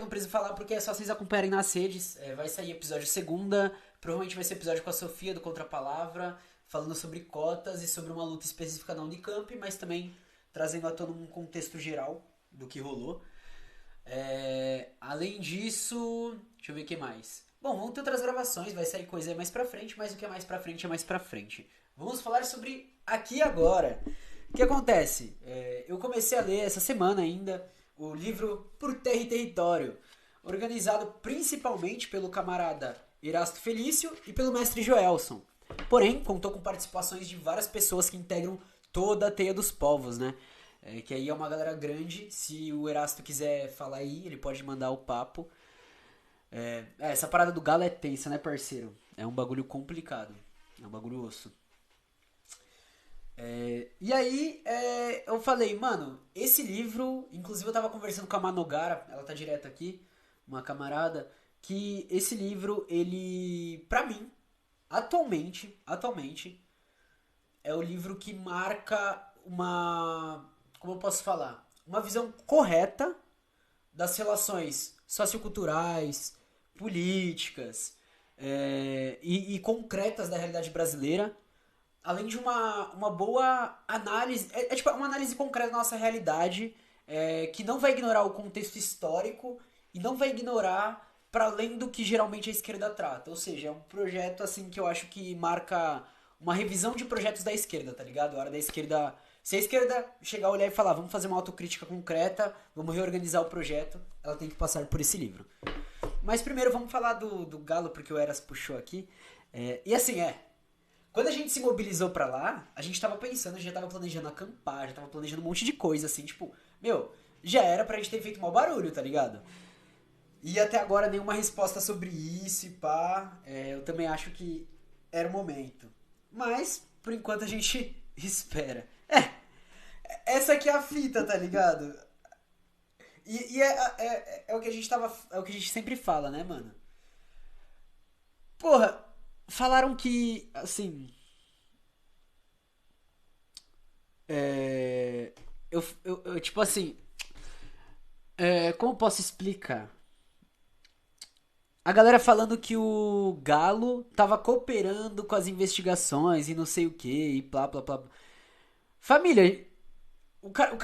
não preciso falar porque é só vocês acompanharem nas redes. Vai sair episódio segunda, provavelmente vai ser episódio com a Sofia do Contra a Palavra, falando sobre cotas e sobre uma luta específica da Unicamp, mas também trazendo à tona um contexto geral do que rolou. Além disso, deixa eu ver o que mais. Bom, vão ter outras gravações, vai sair coisa aí mais pra frente, mas o que é mais pra frente é mais pra frente. Vamos falar sobre Aqui e Agora. O que acontece? Eu comecei a ler essa semana ainda o livro Por Terra e Território, organizado principalmente pelo camarada Erasto Felício e pelo mestre Joelson. Porém, contou com participações de várias pessoas que integram toda a Teia dos Povos, né? Que aí é uma galera grande. Se o Erasto quiser falar aí, ele pode mandar o papo. Essa parada do galo é tensa, né, parceiro? É um bagulho complicado. É um bagulho osso. E aí, eu falei, mano, esse livro... Inclusive eu tava conversando com a Manogara, ela tá direto aqui, uma camarada, que esse livro, ele, pra mim, atualmente, é o livro que marca uma... Como eu posso falar? Uma visão correta das relações socioculturais, políticas e concretas da realidade brasileira, além de uma boa análise, tipo uma análise concreta da nossa realidade, que não vai ignorar o contexto histórico e não vai ignorar para além do que geralmente a esquerda trata. Ou seja, é um projeto assim que eu acho que marca uma revisão de projetos da esquerda, tá ligado? A hora da esquerda... Se a esquerda chegar a olhar e falar, vamos fazer uma autocrítica concreta, vamos reorganizar o projeto, ela tem que passar por esse livro. Mas primeiro vamos falar do Galo, porque o Eras puxou aqui. E assim, quando a gente se mobilizou pra lá, a gente tava pensando, a gente já tava planejando acampar, já tava planejando um monte de coisa, assim, tipo, já era pra gente ter feito mau barulho, tá ligado? E até agora nenhuma resposta sobre isso e pá. Eu também acho que era o momento. Mas, por enquanto, a gente espera. Essa aqui é a fita, tá ligado? E é o que a gente tava. É o que a gente sempre fala, né, mano? Porra, falaram que, assim. É, tipo assim. Como eu posso explicar? A galera falando que o Galo tava cooperando com as investigações e não sei o que, e blá blá blá. Família, o cara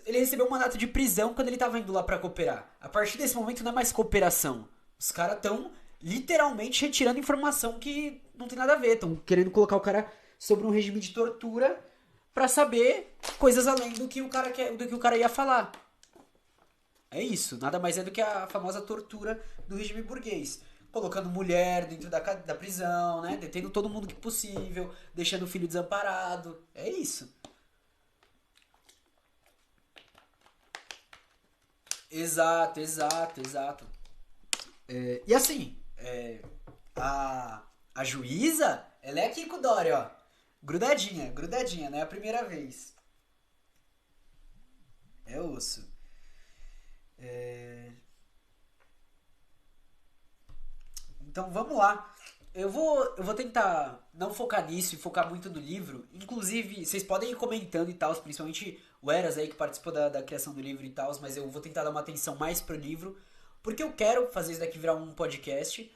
ele recebeu um mandato de prisão quando ele tava indo lá pra cooperar. A partir desse momento não é mais cooperação. Os caras tão literalmente retirando informação que não tem nada a ver. Tão querendo colocar o cara sobre um regime de tortura pra saber coisas além do que o cara quer, do que o cara ia falar. É isso, nada mais é do que a famosa tortura do regime burguês. Colocando mulher dentro da prisão, né? Detendo todo mundo que possível, deixando o filho desamparado. É isso. Exato, exato, exato. E assim, a juíza, ela é aqui com o Dória, ó. Grudadinha, grudadinha, não é a primeira vez. É osso. É, Então vamos lá. Eu vou tentar não focar nisso e focar muito no livro. Inclusive, vocês podem ir comentando e tal, principalmente o Eras aí que participou da criação do livro e tal, mas eu vou tentar dar uma atenção mais pro livro, porque eu quero fazer isso daqui virar um podcast,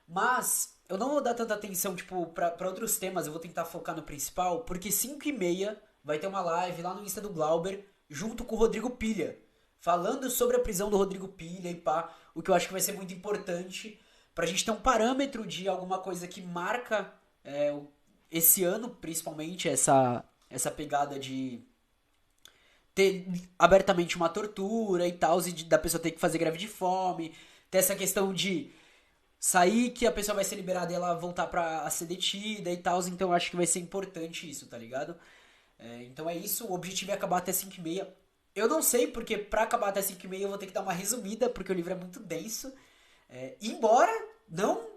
mas eu não vou dar tanta atenção, tipo, pra outros temas, eu vou tentar focar no principal, porque 5h30 vai ter uma live lá no Insta do Glauber, junto com o Rodrigo Pilha, falando sobre a prisão do Rodrigo Pilha e pá, o que eu acho que vai ser muito importante pra gente ter um parâmetro de alguma coisa que marca esse ano, principalmente, essa pegada de ter abertamente uma tortura e tal, e da pessoa ter que fazer greve de fome, ter essa questão de sair que a pessoa vai ser liberada e ela voltar a ser detida e tal, então eu acho que vai ser importante isso, tá ligado? Então é isso, o objetivo é acabar até 5h30. Eu não sei, porque pra acabar até 5h30 eu vou ter que dar uma resumida, porque o livro é muito denso. Embora não,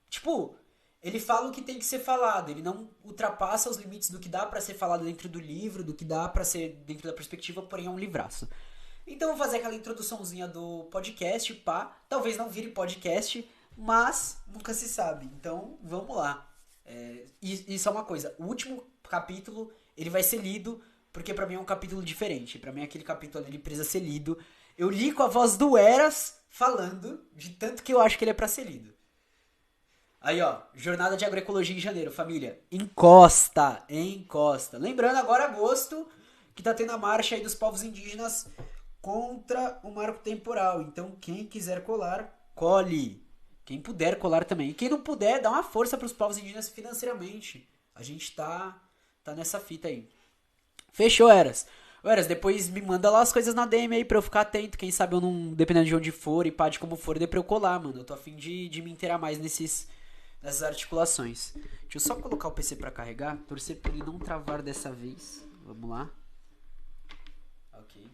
tipo, ele fala o que tem que ser falado, ele não ultrapassa os limites do que dá pra ser falado dentro do livro, do que dá pra ser dentro da perspectiva, porém é um livraço. Então eu vou fazer aquela introduçãozinha do podcast, pá, talvez não vire podcast, mas nunca se sabe, então vamos lá. E só uma coisa, o último capítulo, ele vai ser lido, porque pra mim é um capítulo diferente, pra mim aquele capítulo ali, ele precisa ser lido. Eu li com a voz do Eras falando, de tanto que eu acho que ele é pra ser lido. Aí, ó, Jornada de Agroecologia em janeiro, família. Encosta, encosta. Lembrando agora agosto, que tá tendo a marcha aí dos povos indígenas contra o marco temporal. Então, quem quiser colar, cole. Quem puder colar também. E quem não puder, dá uma força pros povos indígenas financeiramente. A gente tá nessa fita aí. Fechou, Eras. Ô, Eras, depois me manda lá as coisas na DM aí pra eu ficar atento. Quem sabe eu não, dependendo de onde for e pá, de como for, dê pra eu colar, mano. Eu tô a fim de me inteirar mais nessas articulações. Deixa eu só colocar o PC pra carregar. Torcer pra ele não travar dessa vez. Vamos lá. Ok.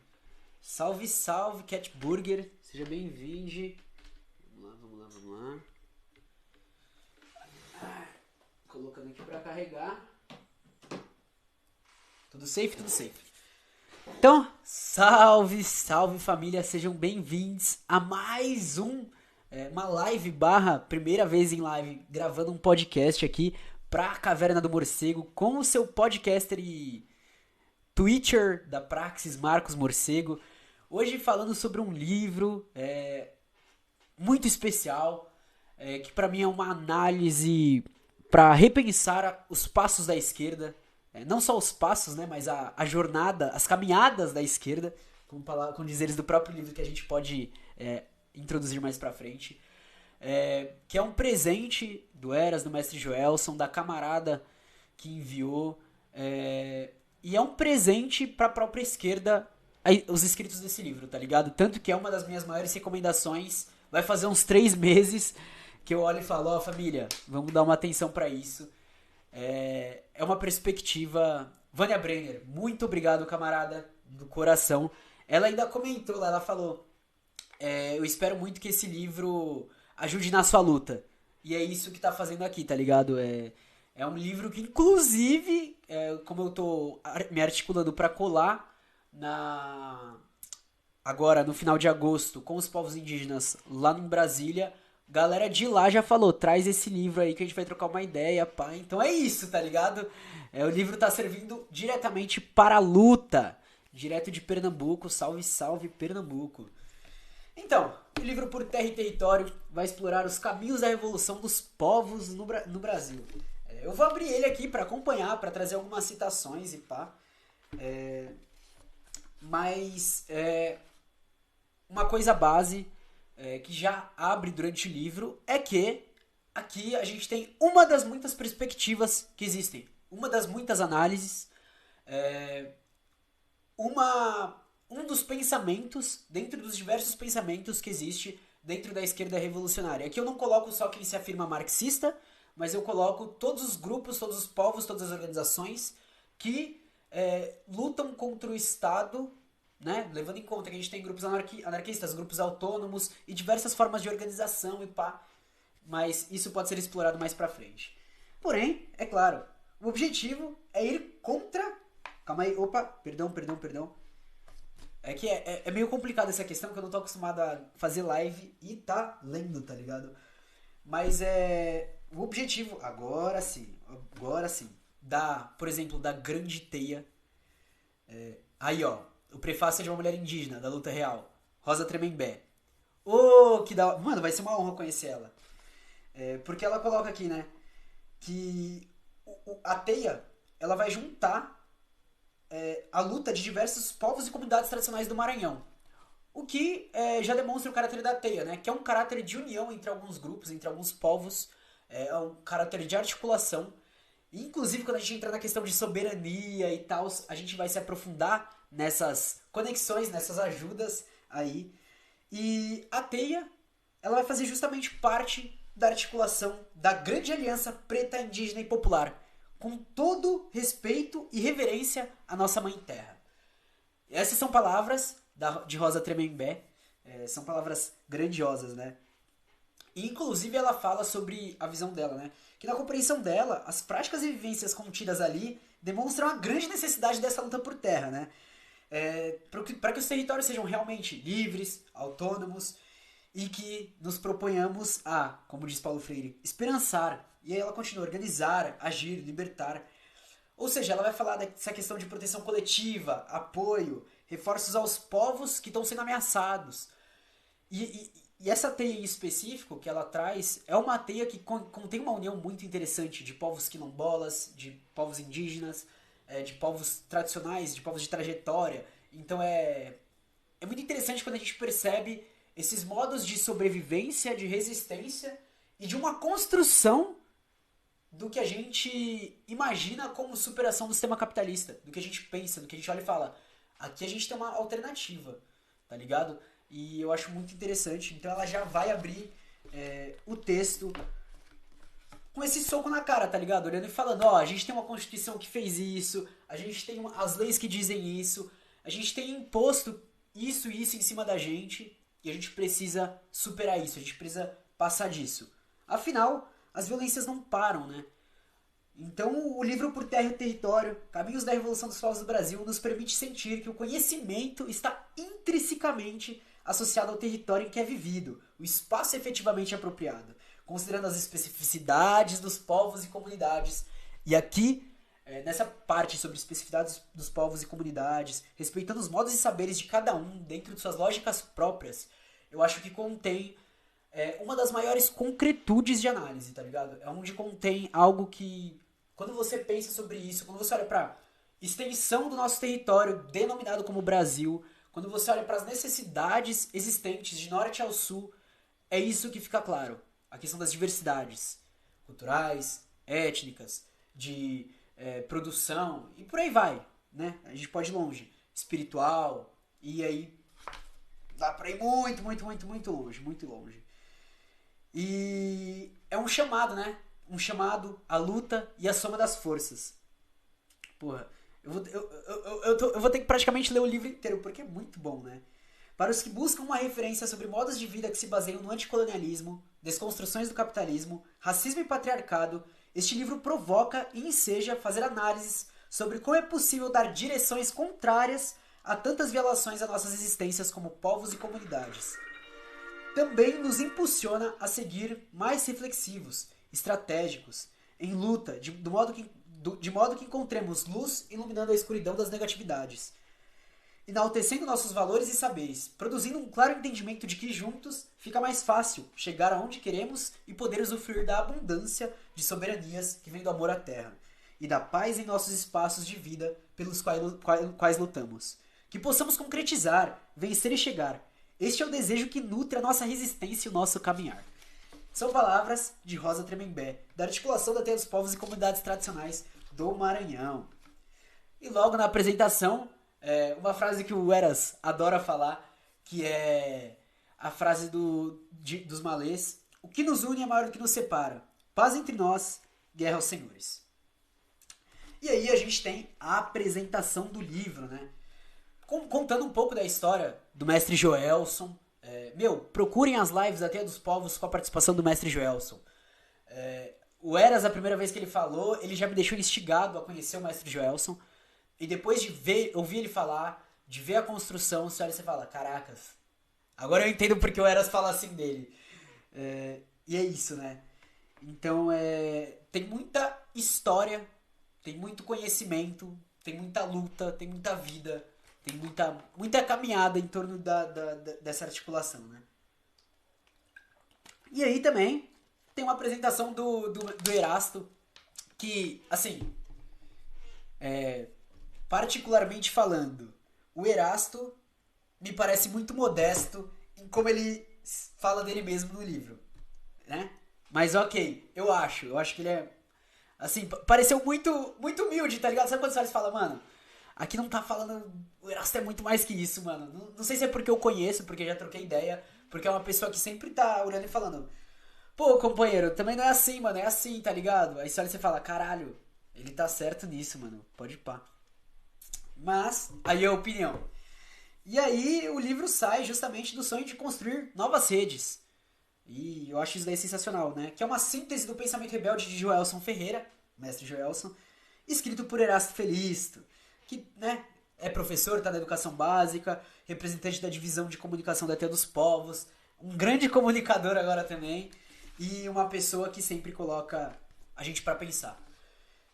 Salve, salve, Cat Burger. Seja bem-vindo. Vamos lá. Colocando aqui pra carregar. Tudo safe, tudo safe. Então, salve, salve família, sejam bem-vindos a mais uma live barra, primeira vez em live, gravando um podcast aqui pra Caverna do Morcego, com o seu podcaster e Twitcher da Praxis, Marcos Morcego. Hoje falando sobre um livro muito especial, que pra mim é uma análise pra repensar os passos da esquerda. Não só os passos, né, mas a jornada, as caminhadas da esquerda, com dizeres do próprio livro que a gente pode introduzir mais pra frente. Que é um presente do Eras, do Mestre Joelson, da camarada que enviou. E é um presente pra própria esquerda, os escritos desse livro, tá ligado? Tanto que é uma das minhas maiores recomendações. Vai fazer uns 3 meses que eu olho e falo, ó, família, vamos dar uma atenção pra isso. É uma perspectiva. Vânia Brenner, muito obrigado, camarada, do coração. Ela ainda comentou lá, ela falou: eu espero muito que esse livro ajude na sua luta. E é isso que tá fazendo aqui, tá ligado? É um livro que, inclusive, como eu tô me articulando pra colar agora no final de agosto com os povos indígenas lá em Brasília. Galera de lá já falou, traz esse livro aí que a gente vai trocar uma ideia, pá. Então é isso, tá ligado? O livro tá servindo diretamente para a luta. Direto de Pernambuco, salve, salve Pernambuco. Então, o livro Por Terra e Território vai explorar os caminhos da revolução dos povos no Brasil. Eu vou abrir ele aqui pra acompanhar, pra trazer algumas citações e pá. Mas, uma coisa base... que já abre durante o livro, é que aqui a gente tem uma das muitas perspectivas que existem, uma das muitas análises, um dos pensamentos, dentro dos diversos pensamentos que existe dentro da esquerda revolucionária. Aqui eu não coloco só quem se afirma marxista, mas eu coloco todos os grupos, todos os povos, todas as organizações que lutam contra o Estado, né? Levando em conta que a gente tem grupos anarquistas, grupos autônomos e diversas formas de organização e pá. Mas isso pode ser explorado mais pra frente. Porém, é claro, o objetivo é ir contra... Calma aí, opa, perdão. É que é meio complicado essa questão, que eu não tô acostumado a fazer live e tá lendo, tá ligado? Mas o objetivo, agora sim, por exemplo, da Grande Teia. Aí, ó. O prefácio é de uma mulher indígena, da luta real. Rosa Tremembé. Que da hora. Mano, vai ser uma honra conhecer ela. Porque ela coloca aqui, né? Que a teia, ela vai juntar a luta de diversos povos e comunidades tradicionais do Maranhão. O que já demonstra o caráter da teia, né? Que é um caráter de união entre alguns grupos, entre alguns povos. É um caráter de articulação. Inclusive, quando a gente entrar na questão de soberania e tal, a gente vai se aprofundar nessas conexões, nessas ajudas aí. E a teia, ela vai fazer justamente parte da articulação da grande aliança preta, indígena e popular, com todo respeito e reverência à nossa mãe terra. Essas são palavras de Rosa Tremembé, são palavras grandiosas, né? E, inclusive, ela fala sobre a visão dela, né? Que na compreensão dela, as práticas e vivências contidas ali demonstram a grande necessidade dessa luta por terra, né? Para que os territórios sejam realmente livres, autônomos e que nos proponhamos a, como diz Paulo Freire, esperançar. E aí ela continua, organizar, agir, libertar. Ou seja, ela vai falar dessa questão de proteção coletiva, apoio reforços aos povos que estão sendo ameaçados. E essa teia em específico que ela traz é uma teia que contém uma união muito interessante de povos quilombolas, de povos indígenas, de povos tradicionais, de povos de trajetória. Então é muito interessante quando a gente percebe esses modos de sobrevivência, de resistência e de uma construção do que a gente imagina como superação do sistema capitalista, do que a gente pensa, do que a gente olha e fala, aqui a gente tem uma alternativa, tá ligado? E eu acho muito interessante, então ela já vai abrir o texto com esse soco na cara, tá ligado? Olhando e falando, ó, a gente tem uma constituição que fez isso, a gente tem as leis que dizem isso, a gente tem imposto isso e isso em cima da gente, e a gente precisa superar isso, a gente precisa passar disso. Afinal, as violências não param, né? Então, o livro Por Terra e Território, Caminhos da Revolução dos Povos do Brasil, nos permite sentir que o conhecimento está intrinsecamente associado ao território em que é vivido, o espaço efetivamente apropriado, considerando as especificidades dos povos e comunidades. E aqui, nessa parte sobre especificidades dos povos e comunidades, respeitando os modos e saberes de cada um dentro de suas lógicas próprias, eu acho que contém uma das maiores concretudes de análise, tá ligado? É onde contém algo que, quando você pensa sobre isso, quando você olha pra extensão do nosso território, denominado como Brasil, quando você olha para as necessidades existentes de norte ao sul, é isso que fica claro. A questão das diversidades culturais, étnicas, de produção, e por aí vai, né? A gente pode ir longe. Espiritual, e aí dá pra ir muito, muito, muito, muito longe, muito longe. E é um chamado, né? Um chamado à luta e à soma das forças. Porra, eu vou ter que praticamente ler o livro inteiro, porque é muito bom, né? Para os que buscam uma referência sobre modos de vida que se baseiam no anticolonialismo, desconstruções do capitalismo, racismo e patriarcado, este livro provoca e enseja fazer análises sobre como é possível dar direções contrárias a tantas violações a nossas existências como povos e comunidades. Também nos impulsiona a seguir mais reflexivos, estratégicos, em luta, de modo que encontremos luz iluminando a escuridão das negatividades, enaltecendo nossos valores e saberes, produzindo um claro entendimento de que juntos fica mais fácil chegar aonde queremos e poder usufruir da abundância de soberanias que vem do amor à terra e da paz em nossos espaços de vida pelos quais lutamos. Que possamos concretizar, vencer e chegar. Este é o desejo que nutre a nossa resistência e o nosso caminhar. São palavras de Rosa Tremembé, da articulação da Teia dos Povos e Comunidades Tradicionais do Maranhão. E logo na apresentação, uma frase que o Eras adora falar, que é a frase dos malês: o que nos une é maior do que nos separa. Paz entre nós, guerra aos senhores. E aí a gente tem a apresentação do livro, né? Contando um pouco da história do mestre Joelson. Procurem as lives da Teia dos Povos com a participação do mestre Joelson. O Eras, a primeira vez que ele falou, ele já me deixou instigado a conhecer o mestre Joelson. E depois de ouvir ele falar, de ver a construção, você olha e você fala, caracas, agora eu entendo porque o Eras fala assim dele. E é isso, né? Então, tem muita história, tem muito conhecimento, tem muita luta, tem muita vida, tem muita caminhada em torno dessa articulação, né? E aí também tem uma apresentação do Erasto, que, assim, particularmente falando, o Erasto me parece muito modesto em como ele fala dele mesmo no livro, né? Mas ok, eu acho que ele é, assim, pareceu muito, muito humilde, tá ligado? Sabe quando você fala, mano, aqui não tá falando, o Erasto é muito mais que isso, mano. Não sei se é porque eu conheço, porque já troquei ideia, porque é uma pessoa que sempre tá olhando e falando, pô, companheiro, também não é assim, mano, é assim, tá ligado? Aí você olha e você fala, caralho, ele tá certo nisso, mano, pode ir pá. Mas, aí é a opinião. E aí o livro sai justamente do sonho de construir novas redes. E eu acho isso daí sensacional, né? Que é uma síntese do pensamento rebelde de Joelson Ferreira, mestre Joelson, escrito por Erasto Felisto, que, né, é professor, tá na educação básica, representante da divisão de comunicação da Teia dos Povos, um grande comunicador agora também, e uma pessoa que sempre coloca a gente pra pensar.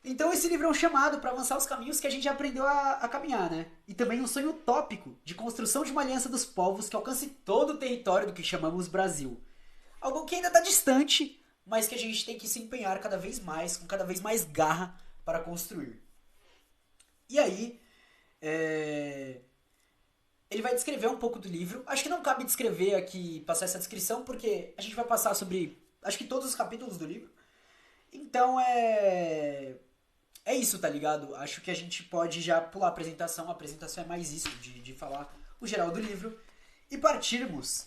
Então esse livro é um chamado para avançar os caminhos que a gente já aprendeu a caminhar, né? E também um sonho utópico de construção de uma aliança dos povos que alcance todo o território do que chamamos Brasil. Algo que ainda está distante, mas que a gente tem que se empenhar cada vez mais, com cada vez mais garra para construir. E aí, ele vai descrever um pouco do livro. Acho que não cabe descrever aqui, passar essa descrição, porque a gente vai passar sobre, acho que todos os capítulos do livro. Então é isso, tá ligado? Acho que a gente pode já pular a apresentação. A apresentação é mais isso, de falar o geral do livro. E partirmos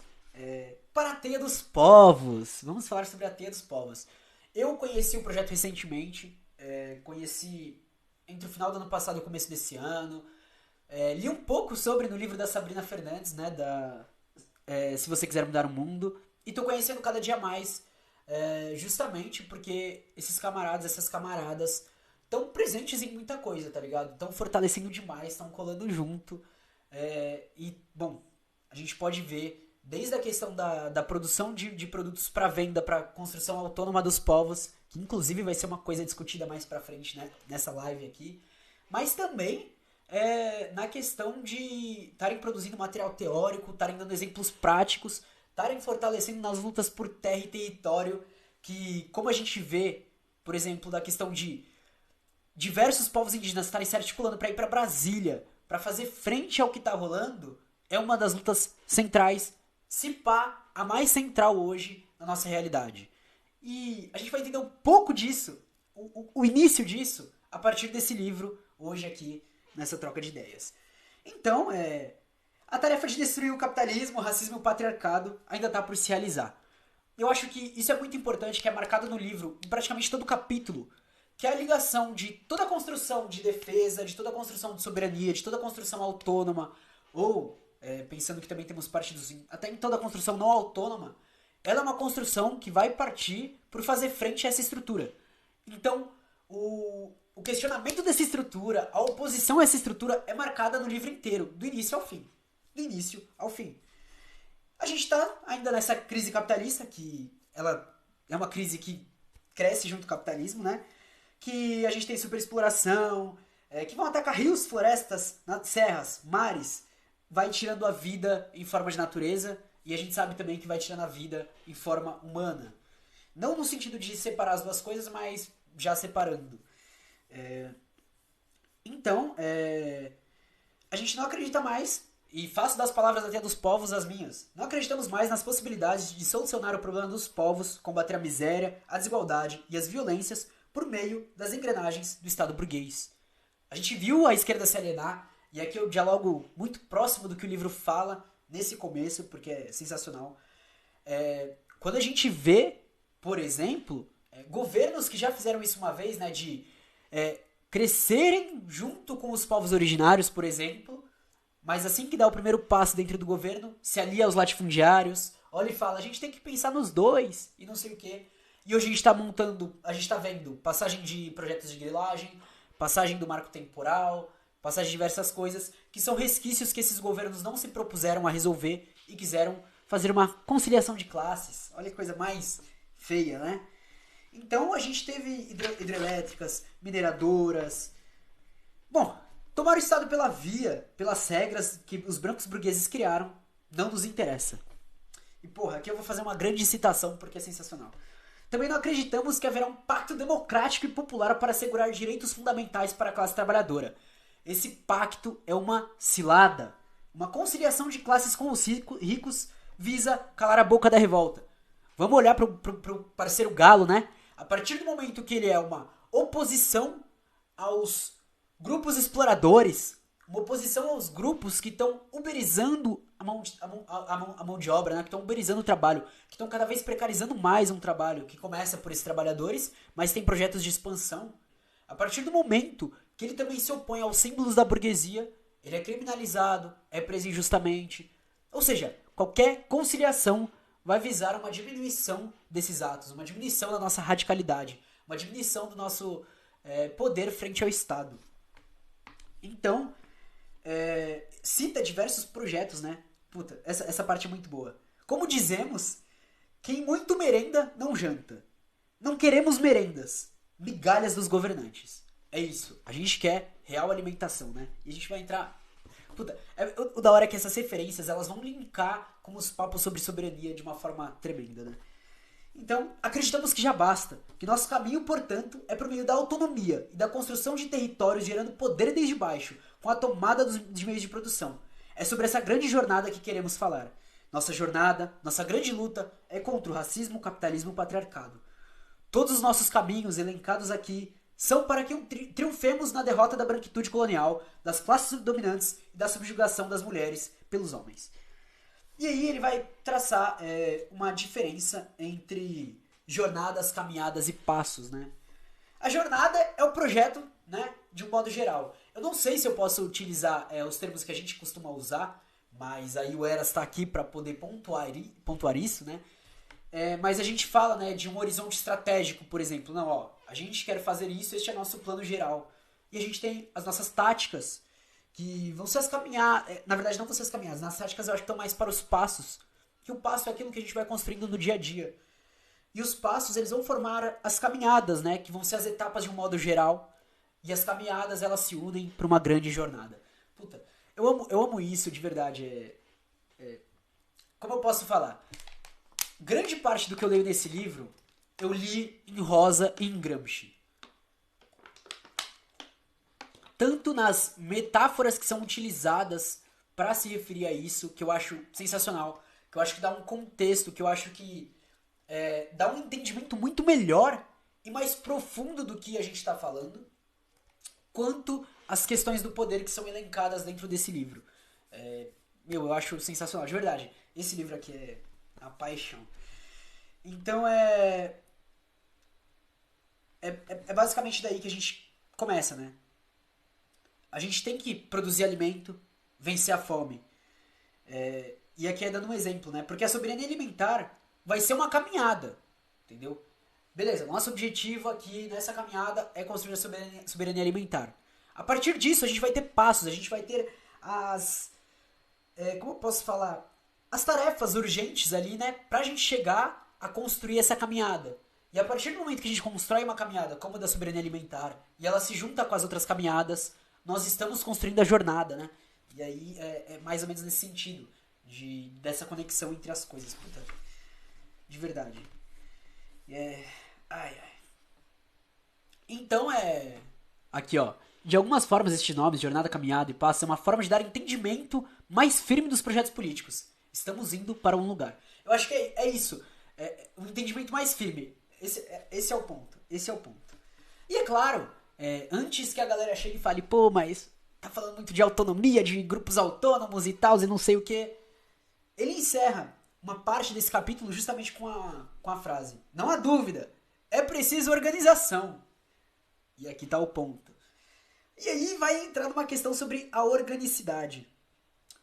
para a Teia dos Povos. Vamos falar sobre a Teia dos Povos. Eu conheci o projeto recentemente. Conheci entre o final do ano passado e o começo desse ano. Li um pouco sobre no livro da Sabrina Fernandes, né? Se Você Quiser Mudar o Mundo. E tô conhecendo cada dia mais. Justamente porque esses camaradas, essas camaradas estão presentes em muita coisa, tá ligado? Estão fortalecendo demais, estão colando junto. E, bom, a gente pode ver desde a questão da produção de produtos para venda, para construção autônoma dos povos, que inclusive vai ser uma coisa discutida mais pra frente, né, nessa live aqui, mas também na questão de estarem produzindo material teórico, estarem dando exemplos práticos, estarem fortalecendo nas lutas por terra e território, que como a gente vê, por exemplo, da questão de diversos povos indígenas estarem se articulando para ir para Brasília, para fazer frente ao que tá rolando, é uma das lutas centrais, se pá, a mais central hoje na nossa realidade. E a gente vai entender um pouco disso, o início disso, a partir desse livro, hoje aqui, nessa troca de ideias. Então, a tarefa de destruir o capitalismo, o racismo e o patriarcado ainda está por se realizar. Eu acho que isso é muito importante, que é marcado no livro, em praticamente todo capítulo, que é a ligação de toda a construção de defesa, de toda a construção de soberania, de toda a construção autônoma, ou, pensando que também temos partidos, até em toda a construção não autônoma, ela é uma construção que vai partir por fazer frente a essa estrutura. Então, o questionamento dessa estrutura, a oposição a essa estrutura é marcada no livro inteiro, do início ao fim. Do início ao fim. A gente está ainda nessa crise capitalista, que ela é uma crise que cresce junto com o capitalismo, né? Que a gente tem superexploração, que vão atacar rios, florestas, serras, mares, vai tirando a vida em forma de natureza, e a gente sabe também que vai tirando a vida em forma humana. Não no sentido de separar as duas coisas, mas já separando. Então, a gente não acredita mais, e faço das palavras até dos povos as minhas, não acreditamos mais nas possibilidades de solucionar o problema dos povos, combater a miséria, a desigualdade e as violências por meio das engrenagens do Estado burguês. A gente viu a esquerda se alienar, e aqui eu dialogo muito próximo do que o livro fala nesse começo, porque é sensacional. Quando a gente vê, por exemplo, governos que já fizeram isso uma vez, né, de crescerem junto com os povos originários, por exemplo, mas assim que dá o primeiro passo dentro do governo, se alia aos latifundiários, olha e fala, a gente tem que pensar nos dois, e não sei o quê. E hoje a gente está montando, a gente está vendo passagem de projetos de grilagem, passagem do marco temporal, passagem de diversas coisas, que são resquícios que esses governos não se propuseram a resolver e quiseram fazer uma conciliação de classes. Olha que coisa mais feia, né? Então a gente teve hidrelétricas, mineradoras. Bom, tomar o Estado pela via, pelas regras que os brancos burgueses criaram, não nos interessa. E porra, aqui eu vou fazer uma grande citação porque é sensacional. Também não acreditamos que haverá um pacto democrático e popular para assegurar direitos fundamentais para a classe trabalhadora. Esse pacto é uma cilada. Uma conciliação de classes com os ricos visa calar a boca da revolta. Vamos olhar pro parceiro Galo, né? A partir do momento que ele é uma oposição aos grupos exploradores, uma oposição aos grupos que estão uberizando a mão de obra, né? Que estão uberizando o trabalho, que estão cada vez precarizando mais um trabalho que começa por esses trabalhadores, mas tem projetos de expansão. A partir do momento que ele também se opõe aos símbolos da burguesia, ele é criminalizado, é preso injustamente. Ou seja, qualquer conciliação vai visar uma diminuição desses atos, uma diminuição da nossa radicalidade, uma diminuição do nosso poder frente ao Estado. Então, cita diversos projetos, né? Puta, essa parte é muito boa. Como dizemos, quem muito merenda não janta. Não queremos merendas, migalhas dos governantes. é isso. A gente quer real alimentação, né? E a gente vai entrar... Puta, o da hora é que essas referências, elas vão linkar com os papos sobre soberania de uma forma tremenda, né? Então, acreditamos que já basta, que nosso caminho, portanto, é por meio da autonomia e da construção de territórios gerando poder desde baixo, com a tomada de meios de produção. É sobre essa grande jornada que queremos falar. Nossa jornada, nossa grande luta é contra o racismo, o capitalismo e o patriarcado. Todos os nossos caminhos elencados aqui são para que triunfemos na derrota da branquitude colonial, das classes dominantes e da subjugação das mulheres pelos homens. E aí ele vai traçar uma diferença entre jornadas, caminhadas e passos, né? A jornada é o projeto, né, de um modo geral. Eu não sei se eu posso utilizar os termos que a gente costuma usar, mas aí o Eras está aqui para poder pontuar isso, né? Mas a gente fala, né, de um horizonte estratégico, por exemplo. Não, ó, a gente quer fazer isso, este é nosso plano geral. E a gente tem as nossas táticas, que vão ser as caminhadas. Na verdade, não vão ser as caminhadas. Nas táticas eu acho que estão mais para os passos. Que o passo é aquilo que a gente vai construindo no dia a dia. E os passos, eles vão formar as caminhadas, né? Que vão ser as etapas de um modo geral. E as caminhadas, elas se unem para uma grande jornada. Puta, eu amo isso, de verdade. Como eu posso falar? Grande parte do que eu leio nesse livro, eu li em Rosa e em Gramsci. Tanto nas metáforas que são utilizadas para se referir a isso, que eu acho sensacional, que eu acho que dá um contexto, que eu acho que dá um entendimento muito melhor e mais profundo do que a gente está falando, quanto as questões do poder que são elencadas dentro desse livro. Eu acho sensacional, de verdade. Esse livro aqui é a paixão. Então é basicamente daí que a gente começa, né? A gente tem que produzir alimento, vencer a fome. E aqui é dando um exemplo, né? Porque a soberania alimentar vai ser uma caminhada, entendeu? Beleza, nosso objetivo aqui nessa caminhada é construir a soberania alimentar. A partir disso, a gente vai ter passos, a gente vai ter como eu posso falar? As tarefas urgentes ali, né? Pra gente chegar a construir essa caminhada. E a partir do momento que a gente constrói uma caminhada como a da soberania alimentar, e ela se junta com as outras caminhadas, nós estamos construindo a jornada, né? E aí é mais ou menos nesse sentido, dessa conexão entre as coisas. Puta, de verdade. Então aqui, ó. De algumas formas, estes nomes, jornada, caminhada e passo, é uma forma de dar entendimento mais firme dos projetos políticos. Estamos indo para um lugar. Eu acho que é isso. Um entendimento mais firme. Esse é o ponto. Esse é o ponto. E é claro, antes que a galera chegue e fale, pô, mas tá falando muito de autonomia, de grupos autônomos e tal, e não sei o que. Ele encerra uma parte desse capítulo justamente com a frase: não há dúvida, é preciso organização. E aqui tá o ponto. E aí vai entrar numa questão sobre a organicidade.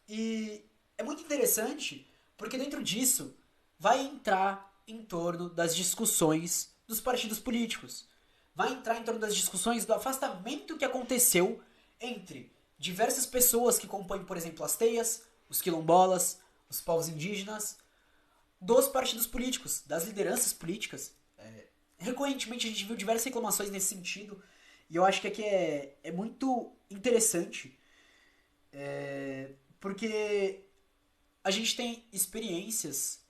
E é muito interessante, porque dentro disso vai entrar em torno das discussões dos partidos políticos. Vai entrar em torno das discussões do afastamento que aconteceu entre diversas pessoas que compõem, por exemplo, as teias, os quilombolas, os povos indígenas, dos partidos políticos, das lideranças políticas. Recorrentemente a gente viu diversas reclamações nesse sentido, e eu acho que aqui é muito interessante, porque a gente tem experiências.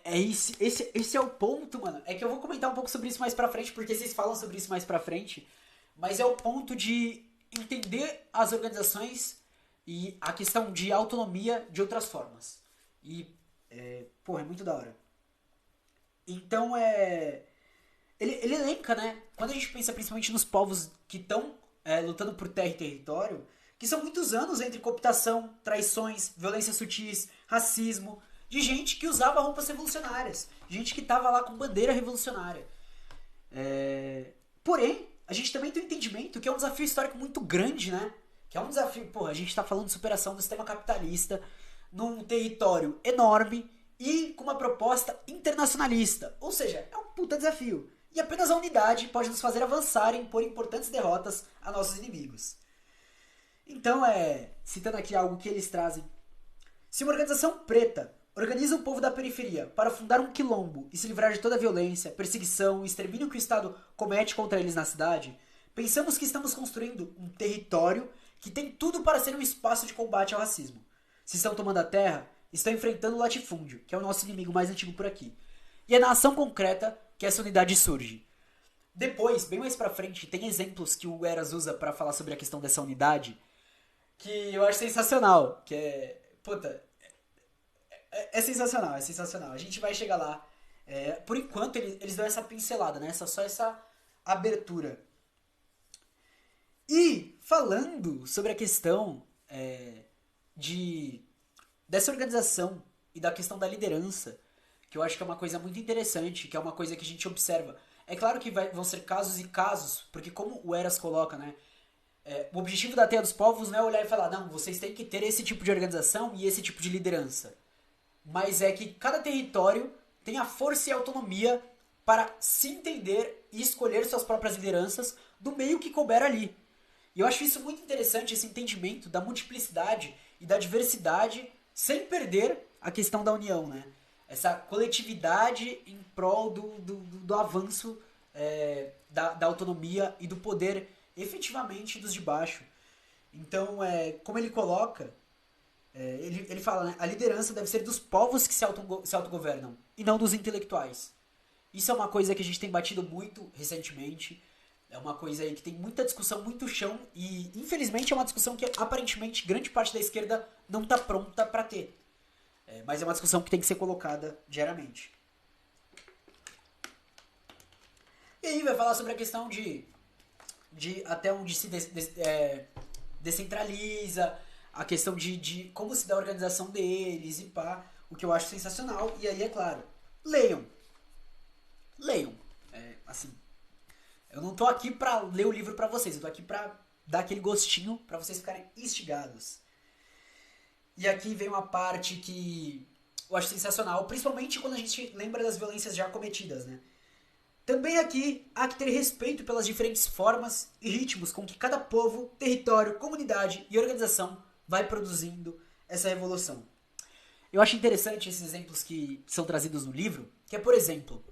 Esse é o ponto, mano. É que eu vou comentar um pouco sobre isso mais pra frente, porque vocês falam sobre isso mais pra frente, mas é o ponto de entender as organizações e a questão de autonomia de outras formas. E, é muito da hora. Então, ele elenca, né? Quando a gente pensa principalmente nos povos que estão lutando por terra e território, que são muitos anos entre cooptação, traições, violências sutis, racismo, de gente que usava roupas revolucionárias, gente que tava lá com bandeira revolucionária. Porém, a gente também tem um entendimento que é um desafio histórico muito grande, né? Que é um desafio, a gente tá falando de superação do sistema capitalista num território enorme e com uma proposta internacionalista. Ou seja, é um puta desafio. E apenas a unidade pode nos fazer avançar e impor importantes derrotas a nossos inimigos. Então, citando aqui algo que eles trazem: se uma organização preta Organiza o povo da periferia para fundar um quilombo e se livrar de toda a violência, perseguição e extermínio que o Estado comete contra eles na cidade, pensamos que estamos construindo um território que tem tudo para ser um espaço de combate ao racismo. Se estão tomando a terra, estão enfrentando o latifúndio, que é o nosso inimigo mais antigo por aqui. E é na ação concreta que essa unidade surge. Depois, bem mais pra frente, tem exemplos que o Eras usa para falar sobre a questão dessa unidade, que eu acho sensacional, que é... Puta, é sensacional, é sensacional. A gente vai chegar lá. Por enquanto, eles dão essa pincelada, né? Só essa abertura. E falando sobre a questão dessa organização e da questão da liderança, que eu acho que é uma coisa muito interessante, que é uma coisa que a gente observa. É claro que vão ser casos e casos, porque como o Eras coloca, né? O objetivo da Teia dos Povos não é olhar e falar, não, vocês têm que ter esse tipo de organização e esse tipo de liderança. Mas é que cada território tem a força e a autonomia para se entender e escolher suas próprias lideranças do meio que couber ali. E eu acho isso muito interessante, esse entendimento da multiplicidade e da diversidade, sem perder a questão da união, né? Essa coletividade em prol do avanço da autonomia e do poder efetivamente dos de baixo. Então, como ele coloca, ele fala, né? A liderança deve ser dos povos que se autogovernam e não dos intelectuais. Isso é uma coisa que a gente tem batido muito recentemente. É uma coisa aí que tem muita discussão, muito chão. E infelizmente é uma discussão que aparentemente grande parte da esquerda não está pronta para ter. Mas é uma discussão que tem que ser colocada diariamente. E aí vai falar sobre a questão de até onde se descentraliza, a questão de como se dá a organização deles e pá, o que eu acho sensacional. E aí, é claro, leiam. Leiam. Assim, eu não tô aqui pra ler o livro pra vocês, eu tô aqui pra dar aquele gostinho pra vocês ficarem instigados. E aqui vem uma parte que eu acho sensacional, principalmente quando a gente lembra das violências já cometidas, né? Também aqui há que ter respeito pelas diferentes formas e ritmos com que cada povo, território, comunidade e organização vai produzindo essa revolução. Eu acho interessante esses exemplos que são trazidos no livro, que é, por exemplo,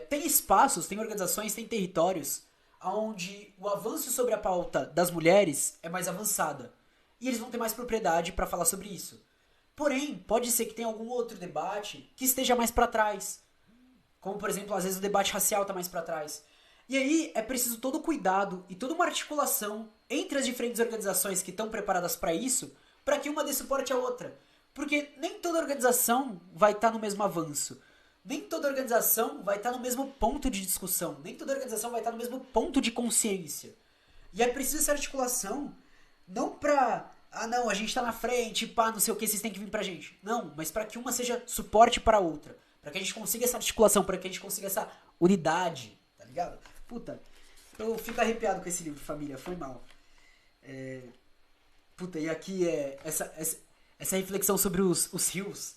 tem espaços, tem organizações, tem territórios onde o avanço sobre a pauta das mulheres é mais avançada. E eles vão ter mais propriedade para falar sobre isso. Porém, pode ser que tenha algum outro debate que esteja mais para trás. Como, por exemplo, às vezes o debate racial está mais para trás. E aí é preciso todo cuidado e toda uma articulação entre as diferentes organizações que estão preparadas para isso, para que uma dê suporte à outra. Porque nem toda organização vai estar no mesmo avanço. Nem toda organização vai estar no mesmo ponto de discussão. Nem toda organização vai estar no mesmo ponto de consciência. E é preciso essa articulação, não pra... Ah, não, a gente tá na frente, pá, não sei o que, vocês têm que vir pra gente. Não, mas pra que uma seja suporte para a outra. Pra que a gente consiga essa articulação, pra que a gente consiga essa unidade, tá ligado? Puta, eu fico arrepiado com esse livro, família, foi mal. Puta, e aqui essa reflexão sobre os rios.